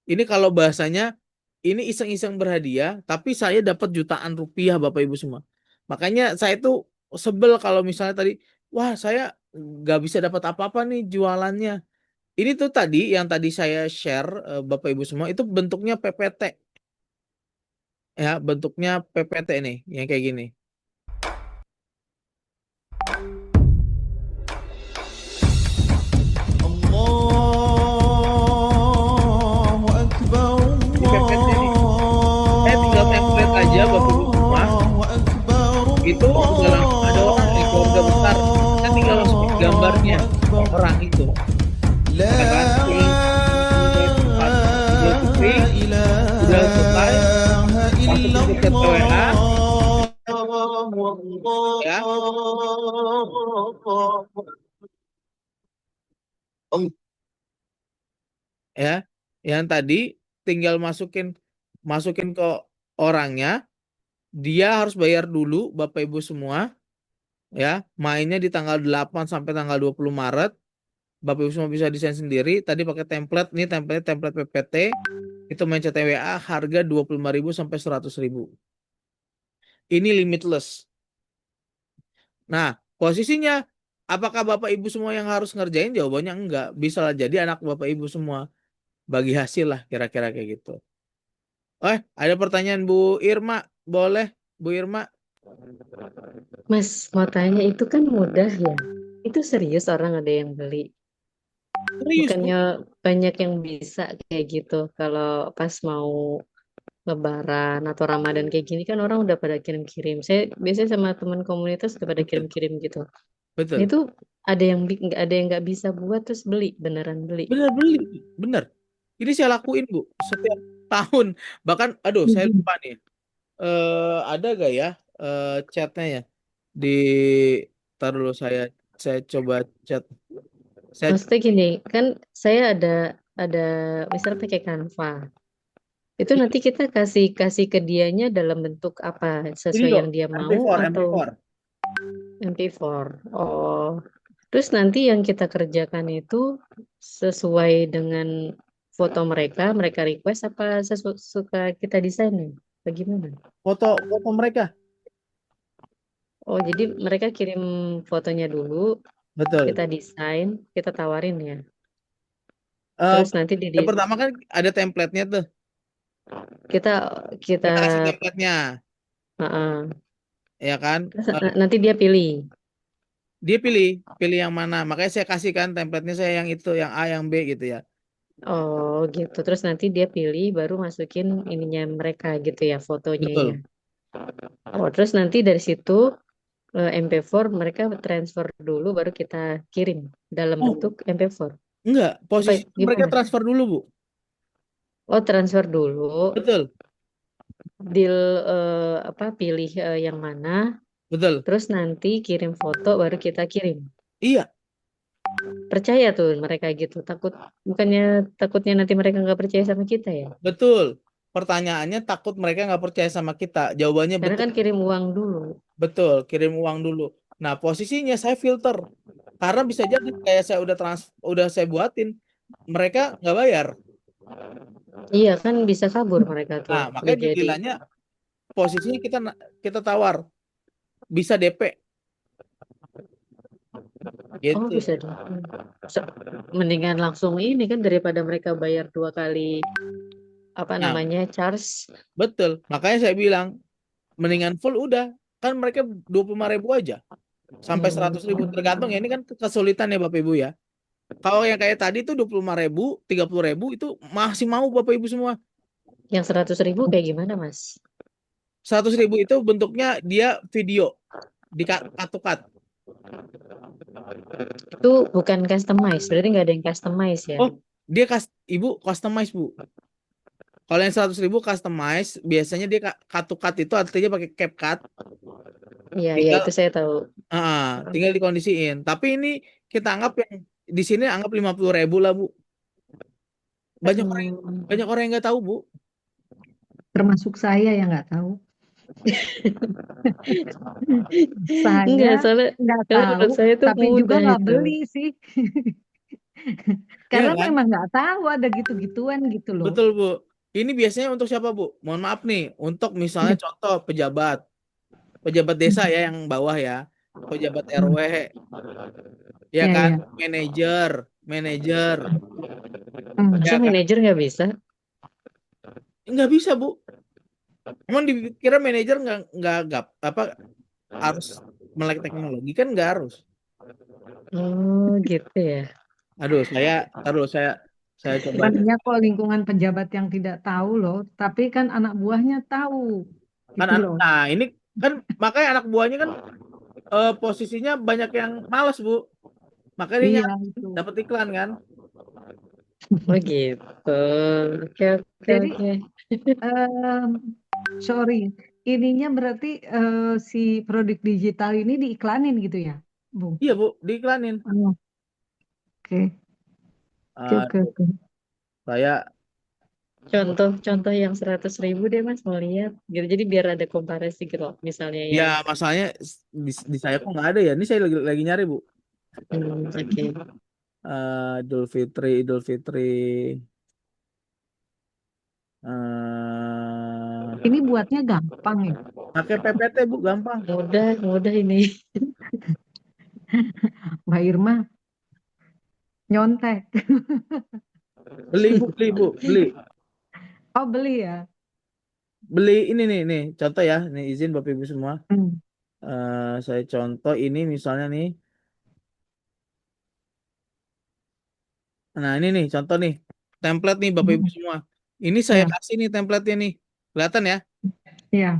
Ini kalau bahasanya ini iseng-iseng berhadiah, tapi saya dapat jutaan rupiah Bapak Ibu semua. Makanya saya tuh sebel kalau misalnya tadi, wah saya nggak bisa dapat apa-apa nih jualannya. Ini tuh tadi yang tadi saya share Bapak Ibu semua itu bentuknya PPT, ya, bentuknya PPT nih, yang kayak gini. الله أكبر Di PPT nih. Saya tinggal template aja Bapak Ibu semua. الله أكبر Itu udah langsung ada orang nih keluarga besar. Saya tinggal langsung bikin gambarnya orang itu. لا Ya kan? Idul Fitri, udah selesai, إله masukin إلا ke TWA, الله ya. Ya, yang tadi tinggal masukin ke orangnya, dia harus bayar dulu Bapak Ibu semua, ya. Mainnya di tanggal 8 sampai tanggal 20 Maret. Bapak Ibu semua bisa desain sendiri. Tadi pakai template, nih template PPT. Itu main CTWA harga 25.000 sampai 100.000. Ini limitless. Nah, posisinya apakah Bapak Ibu semua yang harus ngerjain? Jawabannya enggak. Bisa lah jadi anak Bapak Ibu semua bagi hasil lah kira-kira kayak gitu. Ada pertanyaan Bu Irma, boleh Bu Irma? Mas, mau tanya itu kan mudah ya. Itu serius orang ada yang beli. Serius Bu? Bukannya banyak yang bisa kayak gitu. Kalau pas mau Lebaran atau Ramadan kayak gini kan orang udah pada kirim-kirim. Saya biasanya sama teman komunitas udah pada Betul, kirim-kirim gitu. betul. Itu ada yang nggak ada yang nggak bisa buat terus beli, beneran beli. Bener beli, bener. Ini saya lakuin Bu setiap tahun. Bahkan, aduh, saya lupa nih. Ada gak ya chatnya ya di tar dulu saya coba chat. Saya Maksudnya gini, kan saya ada misalnya pakai Canva. Itu nanti kita kasih ke dianya dalam bentuk apa ini sesuai kok yang dia mau MP4, atau MP4. MP4. Oh. Terus nanti yang kita kerjakan itu sesuai dengan foto mereka request apa suka kita desainin? Bagaimana? Foto mereka. Oh, jadi mereka kirim fotonya dulu, Betul. kita desain, kita tawarin ya. Eh, Terus nanti yang pertama kan ada template-nya tuh. kita Kita kasih template-nya, Heeh. ya kan? Terus nanti dia pilih. Dia pilih yang mana. Makanya saya kasihkan template-nya saya yang itu, yang A, yang B gitu ya. Oh gitu. Terus nanti dia pilih baru masukin ininya mereka gitu ya, fotonya ya. Betul. Oh, terus nanti dari situ MP4 mereka transfer dulu baru kita kirim dalam Oh, bentuk MP4. enggak. Apa Posisi mereka gimana? transfer dulu, Bu. Oh, transfer dulu. Betul. Deal pilih yang mana, Betul. terus nanti kirim foto baru kita kirim. Iya, Percaya tuh mereka gitu. Takutnya nanti mereka nggak percaya sama kita ya. betul. Pertanyaannya takut mereka nggak percaya sama kita. Jawabannya Karena betul. kan kirim uang dulu. Betul, kirim uang dulu. Nah, posisinya saya filter. Karena bisa jadi kayak saya udah saya buatin, mereka nggak bayar. Iya kan bisa kabur mereka tuh. Nah, Udah makanya jadi. dibilangnya posisinya kita tawar, bisa DP Oh gitu. bisa deh. Mendingan langsung ini kan daripada mereka bayar 2 kali Nah, charge. betul. Makanya saya bilang mendingan full udah. Kan mereka 25.000 aja. Sampai 100.000 tergantung ya. Ini kan kesulitan ya Bapak Ibu ya. Kalau yang kayak tadi tuh 25.000, 30.000 itu masih mau Bapak Ibu semua. Yang 100.000 kayak gimana Mas? 100.000 itu bentuknya dia video di cut. Itu bukan customize, berarti nggak ada yang customize ya? Oh, dia Ibu customize Bu. Kalau yang 100.000 customize, biasanya dia cut itu artinya pakai CapCut. Iya, Tinggal, itu saya tahu. tinggal dikondisiin. Tapi ini kita anggap yang di sini anggap 50.000 lah Bu. Banyak orang yang nggak tahu Bu. Termasuk saya yang nggak tahu. Enggak, Saya soalnya nggak kalau menurut tahu, saya itu tapi juga mudah nggak itu. beli sih. Karena Iya kan? memang nggak tahu ada gitu-gituan gitu loh. Betul Bu. Ini biasanya untuk siapa Bu? Mohon maaf nih, untuk misalnya contoh pejabat desa ya yang bawah ya, pejabat RW, ya Ya, kan, ya. manajer, Masa ya kan, manajer nggak bisa? nggak bisa Bu. Emang dikira manajer nggak harus melek teknologi kan nggak harus. Oh gitu ya. Aduh, saya coba. Banyak kok lingkungan pejabat yang tidak tahu loh, tapi kan anak buahnya tahu. Kan Gitu loh. nah ini kan makanya anak buahnya kan posisinya banyak yang malas Bu. Makanya dia Iya itu. dapat iklan kan. Oh gitu. Oke, oke, Jadi oke. sorry, ininya berarti si produk digital ini diiklanin gitu ya, Bung? Iya Bu, diiklanin. Oh, oke, oke, oke, Aduh, oke. saya Contoh yang 100.000 deh Mas mau lihat. Gitu. Jadi biar ada komparasi gitu loh. Misalnya yang ya masalahnya di saya kok nggak ada ya. Ini saya lagi nyari Bu. oke. Idul Fitri. Ini buatnya gampang ya. Pakai PPT Bu, gampang. Mudah ini. Mbak Irma nyontek. Beli Bu. Oh beli ya. Beli ini nih contoh ya. Nih izin Bapak Ibu semua. Hmm. Saya contoh ini misalnya nih. Nah ini nih contoh nih. Template nih Bapak Ibu semua. Ini saya Ya, kasih nih template-nya nih. Kelihatan ya? ya,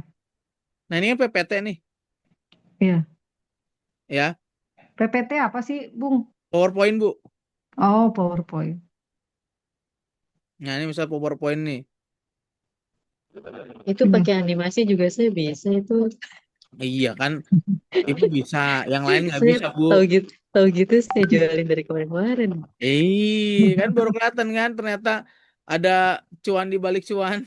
Nah ini kan PPT nih. ya. Ya. PPT apa sih, Bung? PowerPoint Bu. Oh, PowerPoint. Nah ini misal PowerPoint nih. Itu pakai animasi juga saya bisa itu. Iya kan. Ibu bisa. Yang lain nggak Saya bisa Bu. tahu gitu saya jualin dari kemarin-kemarin. Kan baru kelihatan kan. Ternyata ada cuan di balik cuan.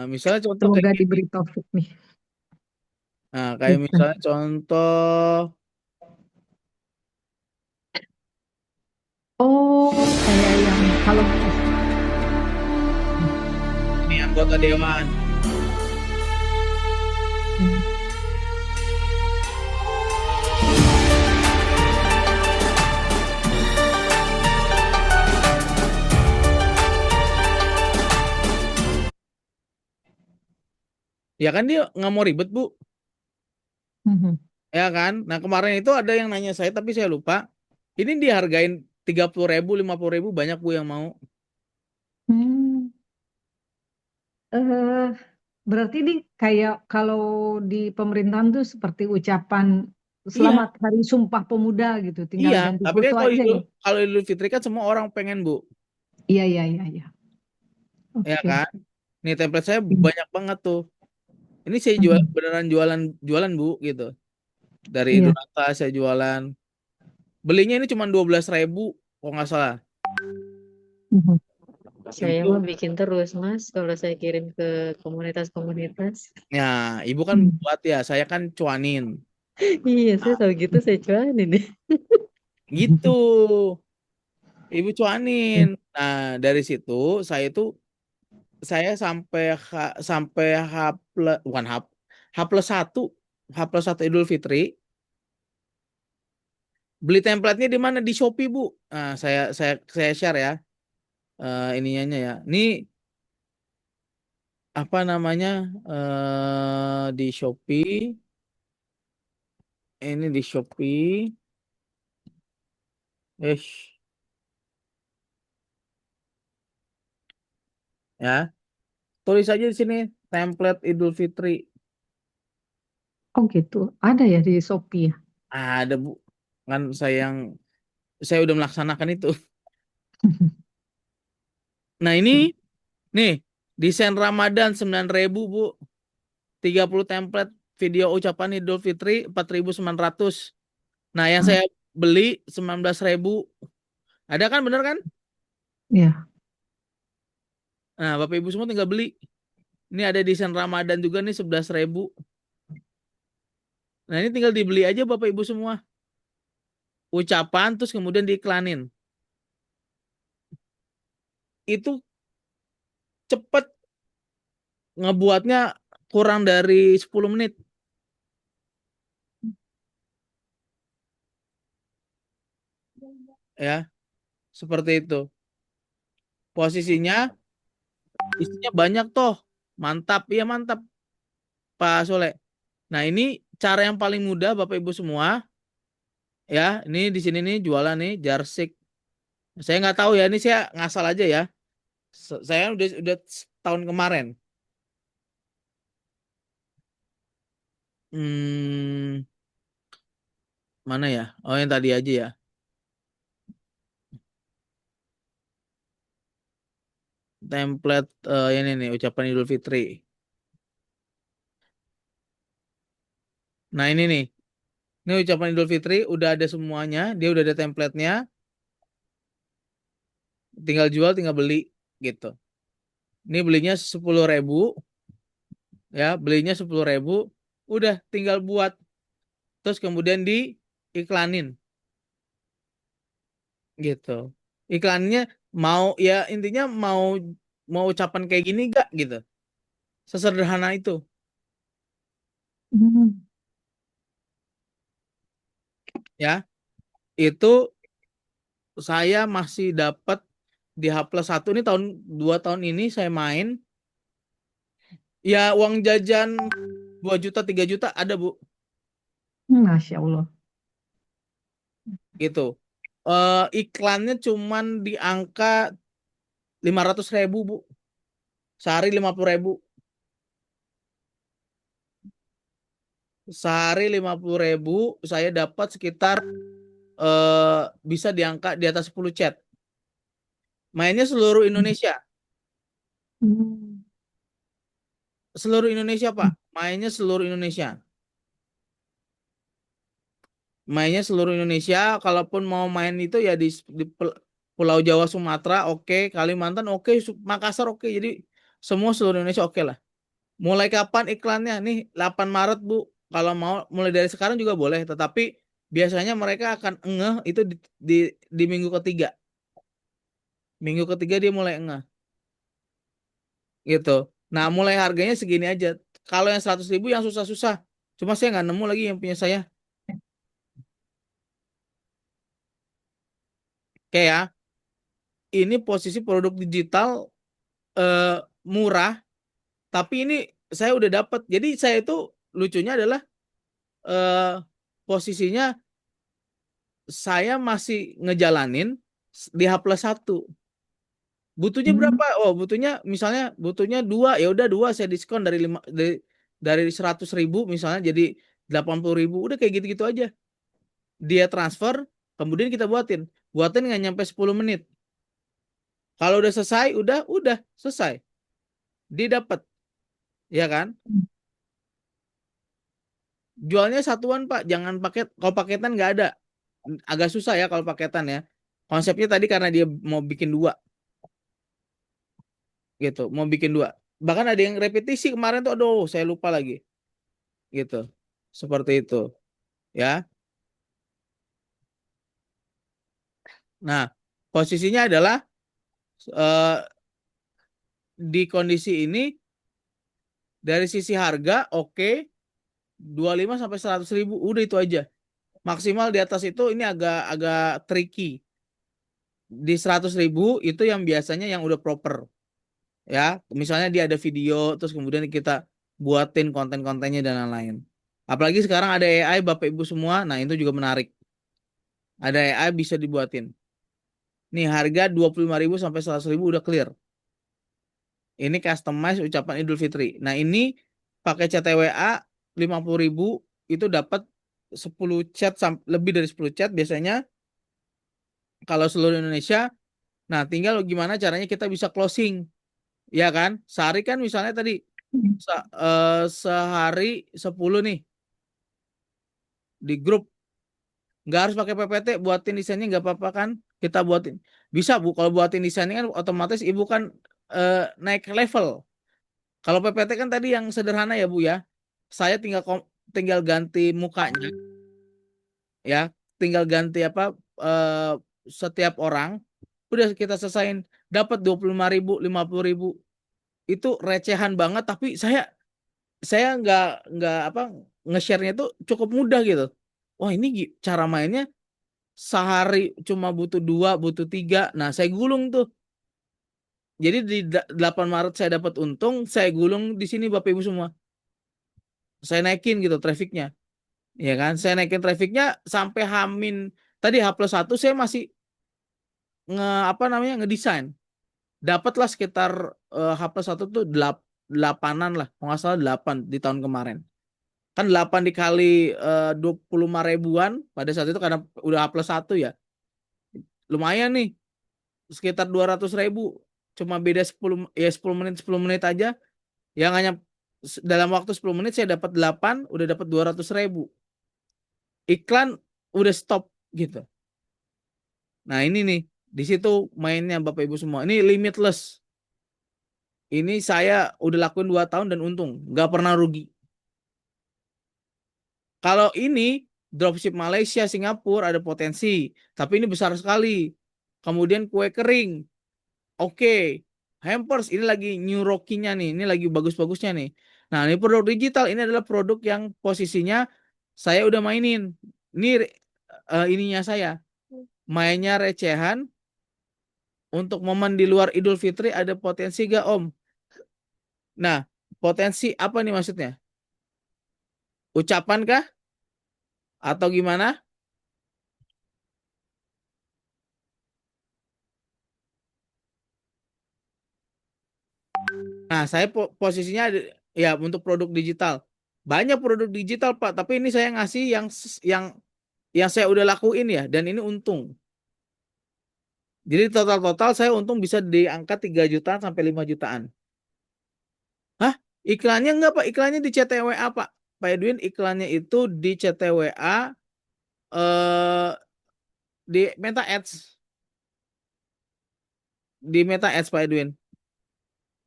Misalnya contoh Semoga kayak gini. diberi taufik nih. Nah, kayak Bisa. misalnya contoh. Oh, kayak yang kalau Ini anggota dewan. Ya kan dia nggak mau ribet Bu. Mhm. Ya kan? Nah, kemarin itu ada yang nanya saya tapi saya lupa. Ini dihargain 30.000, 50.000 banyak Bu yang mau. Hmm. Eh, Berarti ini kayak kalau di pemerintahan tuh seperti ucapan Iya, Selamat Hari Sumpah Pemuda gitu, tinggal iya. ganti Tapi kan foto aja ya. kalau Idul Fitri kan semua orang pengen Bu. Iya, iya, iya, iya. Ya Oke. kan? Nih template saya Hmm. banyak banget tuh. Ini saya Mhm. beneran jualan Bu gitu. Dari Iya. Idul Adha saya jualan. Belinya ini cuma 12.000 kalau nggak salah. Mhm. Saya Ibu, mah bikin terus, Mas, kalau saya kirim ke komunitas-komunitas. ya ibu kan Hmm. buat ya, saya kan cuanin. Iya, saya Nah, tahu gitu saya cuanin deh. gitu, ibu cuanin. Nah dari situ saya sampai H plus, bukan H plus satu Idul Fitri beli templatenya di mana di Shopee Bu. Nah saya share ya ininya ya. Ini apa namanya di Shopee. Ini di Shopee. Ya, tulis aja di sini template Idul Fitri. Oh gitu. Ada ya di Shopee ya? Ada Bu. Kan saya udah melaksanakan itu. Nah, ini nih desain Ramadan 9.000 Bu. 30 template video ucapan Idul Fitri 4.900. Nah, yang Ah, saya beli 19.000. Ada kan bener kan? ya. Nah, Bapak Ibu semua tinggal beli. Ini ada desain Ramadan juga nih 11.000. Nah, ini tinggal dibeli aja Bapak Ibu semua. Ucapan terus kemudian diiklanin. Itu cepet ngebuatnya kurang dari 10 menit ya, seperti itu. Posisinya isinya banyak toh. Mantap, iya mantap Pak Sole. Nah, ini cara yang paling mudah Bapak Ibu semua ya. Ini di sini nih jualan nih Jarsik. Saya nggak tahu ya, ini saya ngasal aja ya. Saya udah tahun kemarin. Hmm, mana ya? Oh, yang tadi aja ya. Template ini nih ucapan Idul Fitri. Nah, ini nih. Ini ucapan Idul Fitri udah ada semuanya, dia udah ada template-nya, tinggal jual, tinggal beli gitu. Ini belinya 10.000 ya, belinya 10.000, udah tinggal buat, terus kemudian diiklanin gitu. Iklannya mau ya intinya mau ucapan kayak gini gak gitu. Sesederhana itu Hmm. ya. Itu saya masih dapat di H plus 1 ini 2 tahun ini saya main ya uang jajan 2 juta 3 juta ada Bu Masya Allah. gitu. Iklannya cuman di angka 500.000 Bu, sehari 50.000, sehari 50.000 saya dapat sekitar bisa di angka di atas 10 chat. Mainnya seluruh Indonesia, Hmm. Pak, mainnya seluruh Indonesia. Mainnya seluruh Indonesia, kalaupun mau main itu ya di Pulau Jawa, Sumatera, oke, Kalimantan, oke, Makassar, oke. Jadi semua seluruh Indonesia oke lah. Mulai kapan iklannya? Nih 8 Maret Bu. Kalau mau mulai dari sekarang juga boleh, tetapi biasanya mereka akan ngeh itu di, di minggu ketiga. Minggu ketiga dia mulai ngeh gitu. Nah, mulai harganya segini aja. Kalau yang 100.000 yang susah-susah. Cuma saya nggak nemu lagi yang punya saya. Kayak ya, ini posisi produk digital eh, murah, tapi ini saya udah dapat. Jadi saya itu lucunya adalah posisinya saya masih ngejalanin di H+1. Butuhnya berapa? Oh, butuhnya misalnya butuhnya 2, ya udah 2 saya diskon dari 100.000 misalnya jadi 80.000. Udah kayak gitu-gitu aja. Dia transfer, kemudian kita buatin nggak nyampe 10 menit. Kalau udah selesai, udah selesai. Dia dapat, ya kan? Jualnya satuan Pak, jangan paket. Kalau paketan nggak ada, agak susah ya kalau paketan ya. Konsepnya tadi karena dia mau bikin 2, gitu, mau bikin 2. Bahkan ada yang repetisi kemarin tuh, aduh saya lupa lagi, gitu. Seperti itu, ya. Nah, posisinya adalah di kondisi ini dari sisi harga oke, 25 sampai 100.000 udah itu aja. Maksimal di atas itu ini agak tricky. Di 100.000 itu yang biasanya yang udah proper, ya. Misalnya dia ada video, terus kemudian kita buatin konten-kontennya dan lain-lain. Apalagi sekarang ada AI Bapak Ibu semua, nah itu juga menarik. Ada AI bisa dibuatin. Nih harga 25.000 sampai 100.000 udah clear. Ini customize ucapan Idul Fitri. Nah ini pakai CTWA 50.000 itu dapat 10 chat, lebih dari 10 chat biasanya kalau seluruh Indonesia. Nah tinggal gimana caranya kita bisa closing, ya kan? Sehari kan misalnya tadi sehari 10 nih di grup. Nggak harus pakai PPT, buatin desainnya nggak apa-apa kan? Kita buatin. Bisa Bu, kalau buatin desainnya kan otomatis Ibu kan naik level. Kalau PPT kan tadi yang sederhana ya Bu ya. Saya tinggal ganti mukanya, ya. Tinggal ganti apa setiap orang. Udah kita selesain. Dapat 25.000, 50.000. Itu recehan banget, tapi saya nggak apa nge-share-nya itu cukup mudah gitu. Wah ini cara mainnya sehari cuma butuh 2, butuh 3. Nah saya gulung tuh. Jadi di 8 Maret saya dapat untung, saya gulung di sini Bapak Ibu semua. Saya naikin gitu trafficnya, ya kan? Saya naikin trafficnya sampai tadi H+1 saya masih ngedesain. Dapatlah sekitar H+1 tuh 8-an lah, kalau nggak salah 8 di tahun kemarin. Kan 8 dikali 25 ribuan pada saat itu karena udah H+1 ya. Lumayan nih, sekitar 200.000. Cuma beda 10 menit 10 menit aja. Yang hanya dalam waktu 10 menit saya dapat 8, udah dapat 200.000. Iklan udah stop gitu. Nah ini nih, di situ mainnya Bapak Ibu semua. Ini limitless. Ini saya udah lakuin 2 tahun dan untung, nggak pernah rugi. Kalau ini dropship Malaysia, Singapura ada potensi, tapi ini besar sekali. Kemudian kue kering, oke. Hampers ini lagi new rookie-nya nih, ini lagi bagus-bagusnya nih. Nah ini produk digital, ini adalah produk yang posisinya saya udah mainin. Ini ininya saya, mainnya recehan. Untuk momen di luar Idul Fitri ada potensi gak Om? Nah, potensi apa nih maksudnya? Ucapan kah? Atau gimana? Nah, saya posisinya ya untuk produk digital. Banyak produk digital Pak, tapi ini saya ngasih yang saya udah lakuin ya, dan ini untung. Jadi total saya untung bisa di angka 3 jutaan sampai 5 jutaan. Hah? Iklannya enggak Pak, iklannya di CTWA Pak. Pak Edwin iklannya itu di CTWA di Meta Ads. Di Meta Ads Pak Edwin.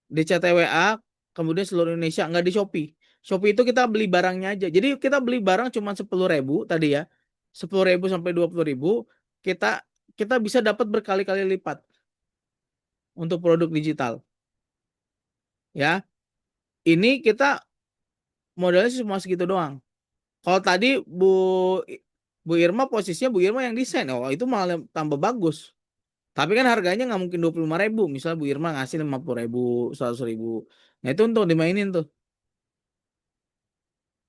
Di CTWA, kemudian seluruh Indonesia, enggak di Shopee. Shopee itu kita beli barangnya aja. Jadi kita beli barang cuma 10.000 tadi ya. 10.000 sampai 20.000, kita bisa dapat berkali-kali lipat untuk produk digital. Ya. Ini kita modalnya cuma segitu doang. Kalau tadi Bu Irma posisinya Bu Irma yang desain, oh itu malah tambah bagus. Tapi kan harganya nggak mungkin 25.000. Misalnya Bu Irma ngasih 50.000, 100.000. Nah itu untuk dimainin tuh.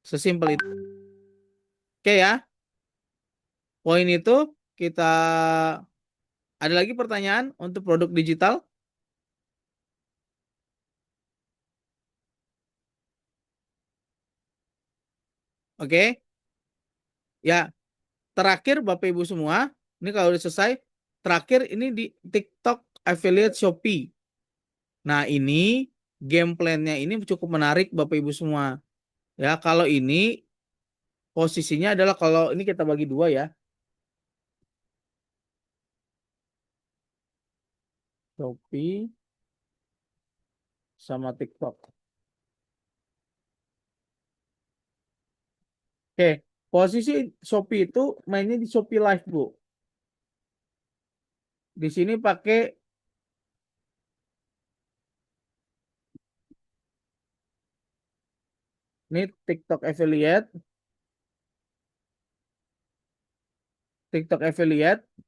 Sesimpel itu. Oke ya. Poin itu kita ada lagi pertanyaan untuk produk digital? Oke. Ya, terakhir Bapak Ibu semua, ini kalau udah selesai, terakhir ini di TikTok Affiliate Shopee. Nah, ini game plan-nya ini cukup menarik Bapak Ibu semua. Ya, kalau ini posisinya adalah kalau ini kita bagi dua ya. Shopee sama TikTok. Oke, posisi Shopee itu mainnya di Shopee Live, Bu. Di sini pakai ini TikTok Affiliate,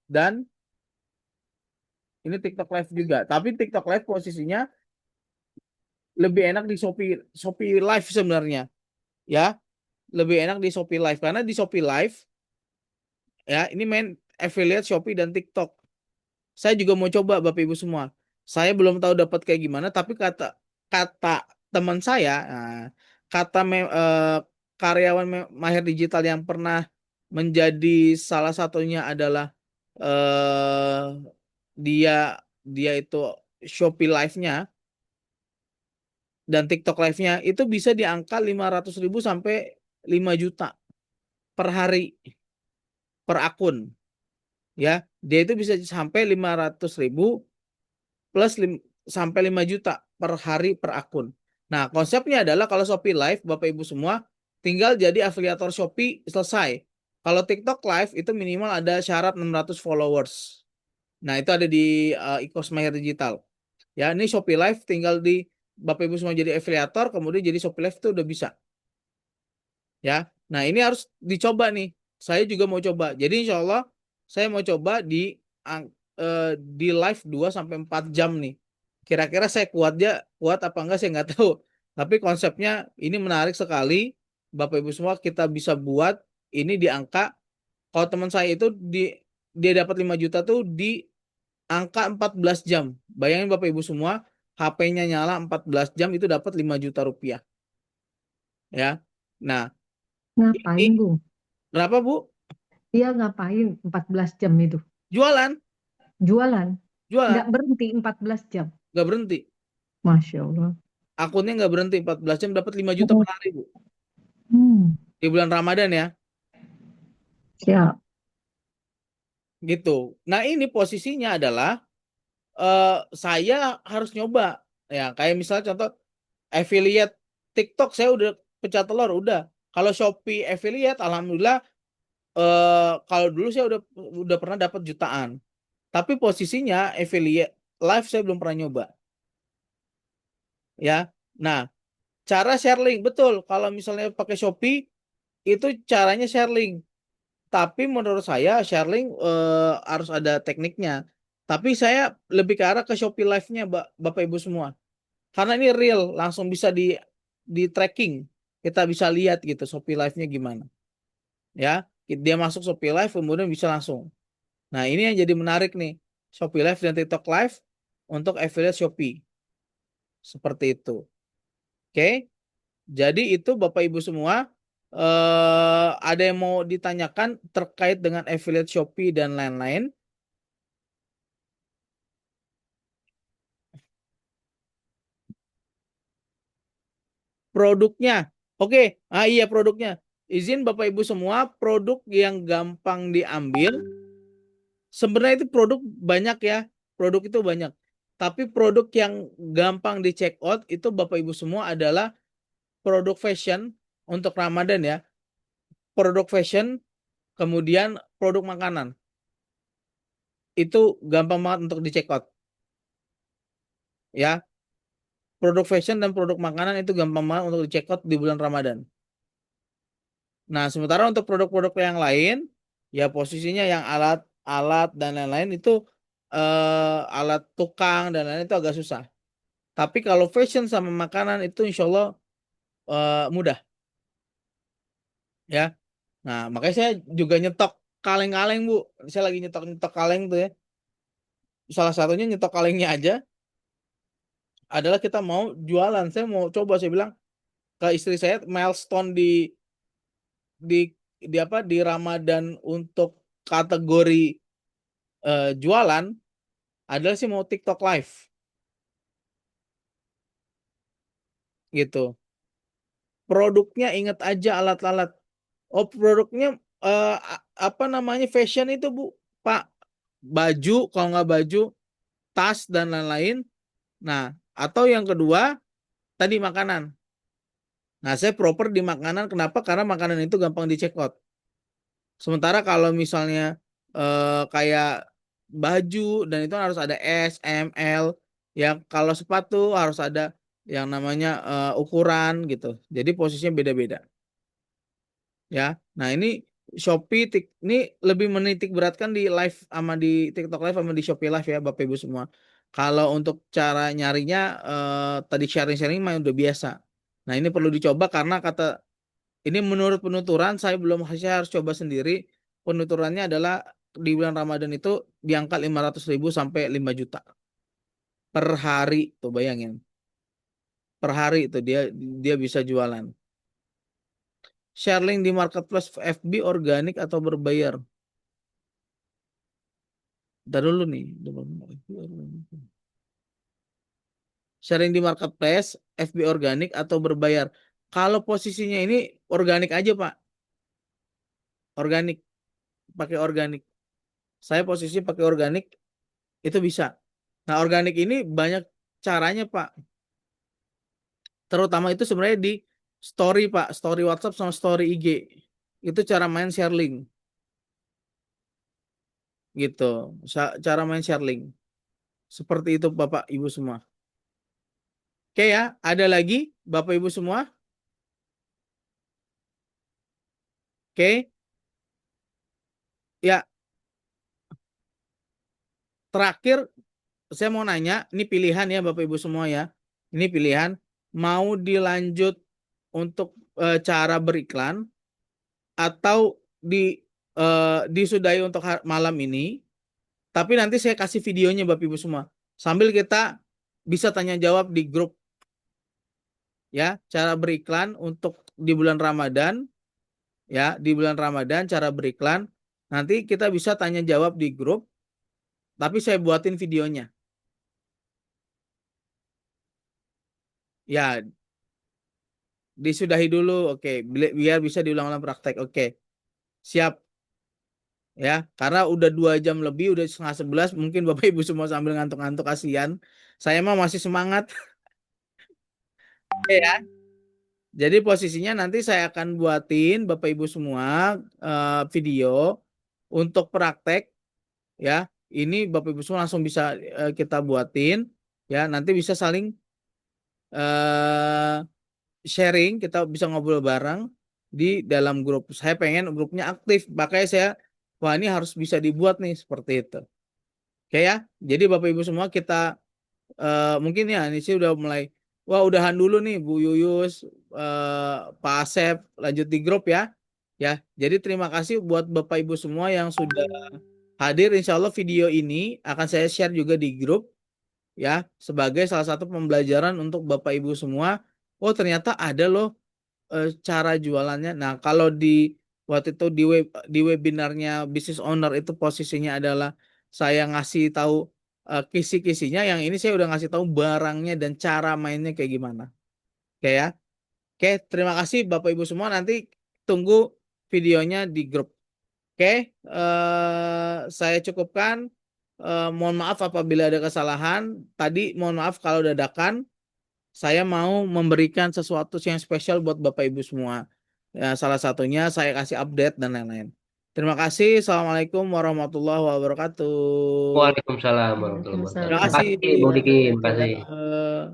dan ini TikTok Live juga. Tapi TikTok Live posisinya lebih enak di Shopee Live sebenarnya. Ya, lebih enak di Shopee Live karena di Shopee Live ya ini main affiliate Shopee dan TikTok. Saya juga mau coba Bapak Ibu semua. Saya belum tahu dapat kayak gimana, tapi kata kata teman saya, nah, kata karyawan mahir digital yang pernah menjadi salah satunya adalah dia dia itu Shopee Live-nya dan TikTok Live-nya itu bisa di angka 500.000 sampai 5 juta per hari per akun. Ya, dia itu bisa sampai 500.000 plus sampai 5 juta per hari per akun. Nah, konsepnya adalah kalau Shopee Live, Bapak Ibu semua, tinggal jadi afiliator Shopee selesai. Kalau TikTok Live itu minimal ada syarat 600 followers. Nah, itu ada di e-commerce Mahir Digital. Ya, ini Shopee Live tinggal di Bapak Ibu semua jadi afiliator, kemudian jadi Shopee Live itu udah bisa. Ya, nah ini harus dicoba nih. Saya juga mau coba. Jadi insya Allah saya mau coba di live 2 sampai 4 jam nih. Kira-kira saya kuat apa enggak saya nggak tahu. Tapi konsepnya ini menarik sekali. Bapak Ibu semua kita bisa buat ini di angka. Kalau teman saya itu dia dapat 5 juta tuh di angka 14 jam. Bayangin Bapak Ibu semua, HP-nya nyala 14 jam itu dapat 5 juta rupiah. Ya. Nah, Ngapain, ini Bung? berapa Bu? Dia ngapain 14 jam itu? Jualan, Jualan. Nggak jualan, berhenti 14 jam. nggak berhenti. Masya Allah. Akunnya nggak berhenti 14 jam dapat 5 juta per hari Bu. Hmm, Di bulan Ramadan ya, siap. gitu. Nah ini posisinya adalah saya harus nyoba. Ya kayak misalnya contoh affiliate TikTok saya udah pecah telur udah. Kalau Shopee affiliate, alhamdulillah. Kalau dulu saya udah pernah dapat jutaan. Tapi posisinya affiliate live saya belum pernah nyoba. Ya, nah cara share link betul. Kalau misalnya pakai Shopee itu caranya share link. Tapi menurut saya share link harus ada tekniknya. Tapi saya lebih ke arah ke Shopee Live-nya, Bapak Ibu semua. Karena ini real, langsung bisa di tracking. Kita bisa lihat gitu Shopee Live-nya gimana. Ya, dia masuk Shopee Live kemudian bisa langsung. Nah, ini yang jadi menarik nih. Shopee Live dan TikTok Live untuk affiliate Shopee. Seperti itu. Oke. Jadi itu Bapak Ibu semua ada yang mau ditanyakan terkait dengan affiliate Shopee dan lain-lain? Produknya. Oke, iya produknya. Izin Bapak Ibu semua, produk yang gampang diambil. Sebenarnya itu produk banyak ya. Produk itu banyak. Tapi produk yang gampang di check out itu Bapak Ibu semua adalah produk fashion untuk Ramadan ya. Produk fashion, kemudian produk makanan. Itu gampang banget untuk di check out. Ya, produk fashion dan produk makanan itu gampang banget untuk di check out di bulan Ramadan. Nah, sementara untuk produk-produk yang lain, ya posisinya yang alat dan lain-lain itu alat tukang dan lain-lain itu agak susah. Tapi kalau fashion sama makanan itu insya Allah mudah. Ya, Nah, makanya saya juga nyetok kaleng-kaleng, Bu. Saya lagi nyetok-nyetok kaleng tuh ya. Salah satunya nyetok kalengnya aja adalah kita mau jualan. Saya mau coba, saya bilang ke istri saya, milestone di di Ramadan untuk kategori jualan adalah sih mau TikTok live gitu. Produknya ingat aja alat-alat. Oh, produknya apa namanya, fashion itu, Bu, Pak. Baju, kalau nggak baju, tas dan lain-lain. Nah, atau yang kedua tadi makanan. Nah, saya proper di makanan. Kenapa? Karena makanan itu gampang di check out. Sementara kalau misalnya kayak baju dan itu harus ada S, M, L. Ya, kalau sepatu harus ada yang namanya ukuran gitu. Jadi posisinya beda-beda. Ya. Nah, ini Shopee ini lebih menitik beratkan di live sama di TikTok live sama di Shopee live ya, Bapak Ibu semua. Kalau untuk cara nyarinya tadi sharing-sharing mah udah biasa. Nah, ini perlu dicoba karena ini menurut penuturan, saya harus coba sendiri. Penuturannya adalah di bulan Ramadan itu di angka 500.000 sampai 5 juta per hari, tuh bayangin. Per hari itu dia bisa jualan. Share link di marketplace FB organik atau berbayar. Ntar dulu nih. Sharing di marketplace FB organik atau berbayar. Kalau posisinya ini organik aja, Pak. Organik. Pakai organik. Saya posisi pakai organik itu bisa. Nah, organik ini banyak caranya, Pak. Terutama itu sebenarnya di story, Pak. Story WhatsApp sama story IG. Itu cara main share link. Gitu. Cara main share link. Seperti itu, Bapak Ibu semua. Oke ya, ada lagi Bapak Ibu semua? Oke. Ya, terakhir saya mau nanya, ini pilihan ya Bapak Ibu semua ya. Ini pilihan, mau dilanjut untuk cara beriklan atau disudahi untuk malam ini, tapi nanti saya kasih videonya Bapak Ibu semua. Sambil kita bisa tanya jawab di grup. Ya, cara beriklan untuk di bulan Ramadan. Ya, di bulan Ramadan cara beriklan. Nanti kita bisa tanya jawab di grup, tapi saya buatin videonya. Ya, disudahi dulu. Oke, biar bisa diulang-ulang praktek. Oke, siap. Ya, karena udah 2 jam lebih, udah 10:30, mungkin Bapak Ibu semua sambil ngantuk-ngantuk, kasihan. Saya mah masih semangat. Oke ya. Jadi posisinya nanti saya akan buatin Bapak Ibu semua video untuk praktek ya. Ini Bapak Ibu semua langsung bisa kita buatin ya. Nanti bisa saling sharing, kita bisa ngobrol bareng di dalam grup. Saya pengen grupnya aktif, makanya wah ini harus bisa dibuat nih seperti itu. Oke ya. Jadi Bapak Ibu semua kita mungkin ya ini sih udah mulai. Wah, udahan dulu nih Bu Yuyus, Pak Asep, lanjut di grup ya. Ya, jadi terima kasih buat Bapak Ibu semua yang sudah hadir. Insya Allah video ini akan saya share juga di grup ya, sebagai salah satu pembelajaran untuk Bapak Ibu semua. Oh, ternyata ada loh cara jualannya. Nah, kalau waktu itu di webinarnya Business Owner itu posisinya adalah saya ngasih tahu kisi-kisinya, yang ini saya udah ngasih tahu barangnya dan cara mainnya kayak gimana. Oke ya. Oke, terima kasih Bapak Ibu semua. Nanti tunggu videonya di grup. Oke, saya cukupkan. Mohon maaf apabila ada kesalahan. Tadi mohon maaf kalau dadakan. Saya mau memberikan sesuatu yang spesial buat Bapak Ibu semua. Ya, salah satunya saya kasih update dan lain-lain. Terima kasih. Assalamualaikum warahmatullahi wabarakatuh. Waalaikumsalam warahmatullahi wabarakatuh. Terima Waalaikumsalam. kasih. Terima kasih, Bung Diki. Terima kasih. Eh,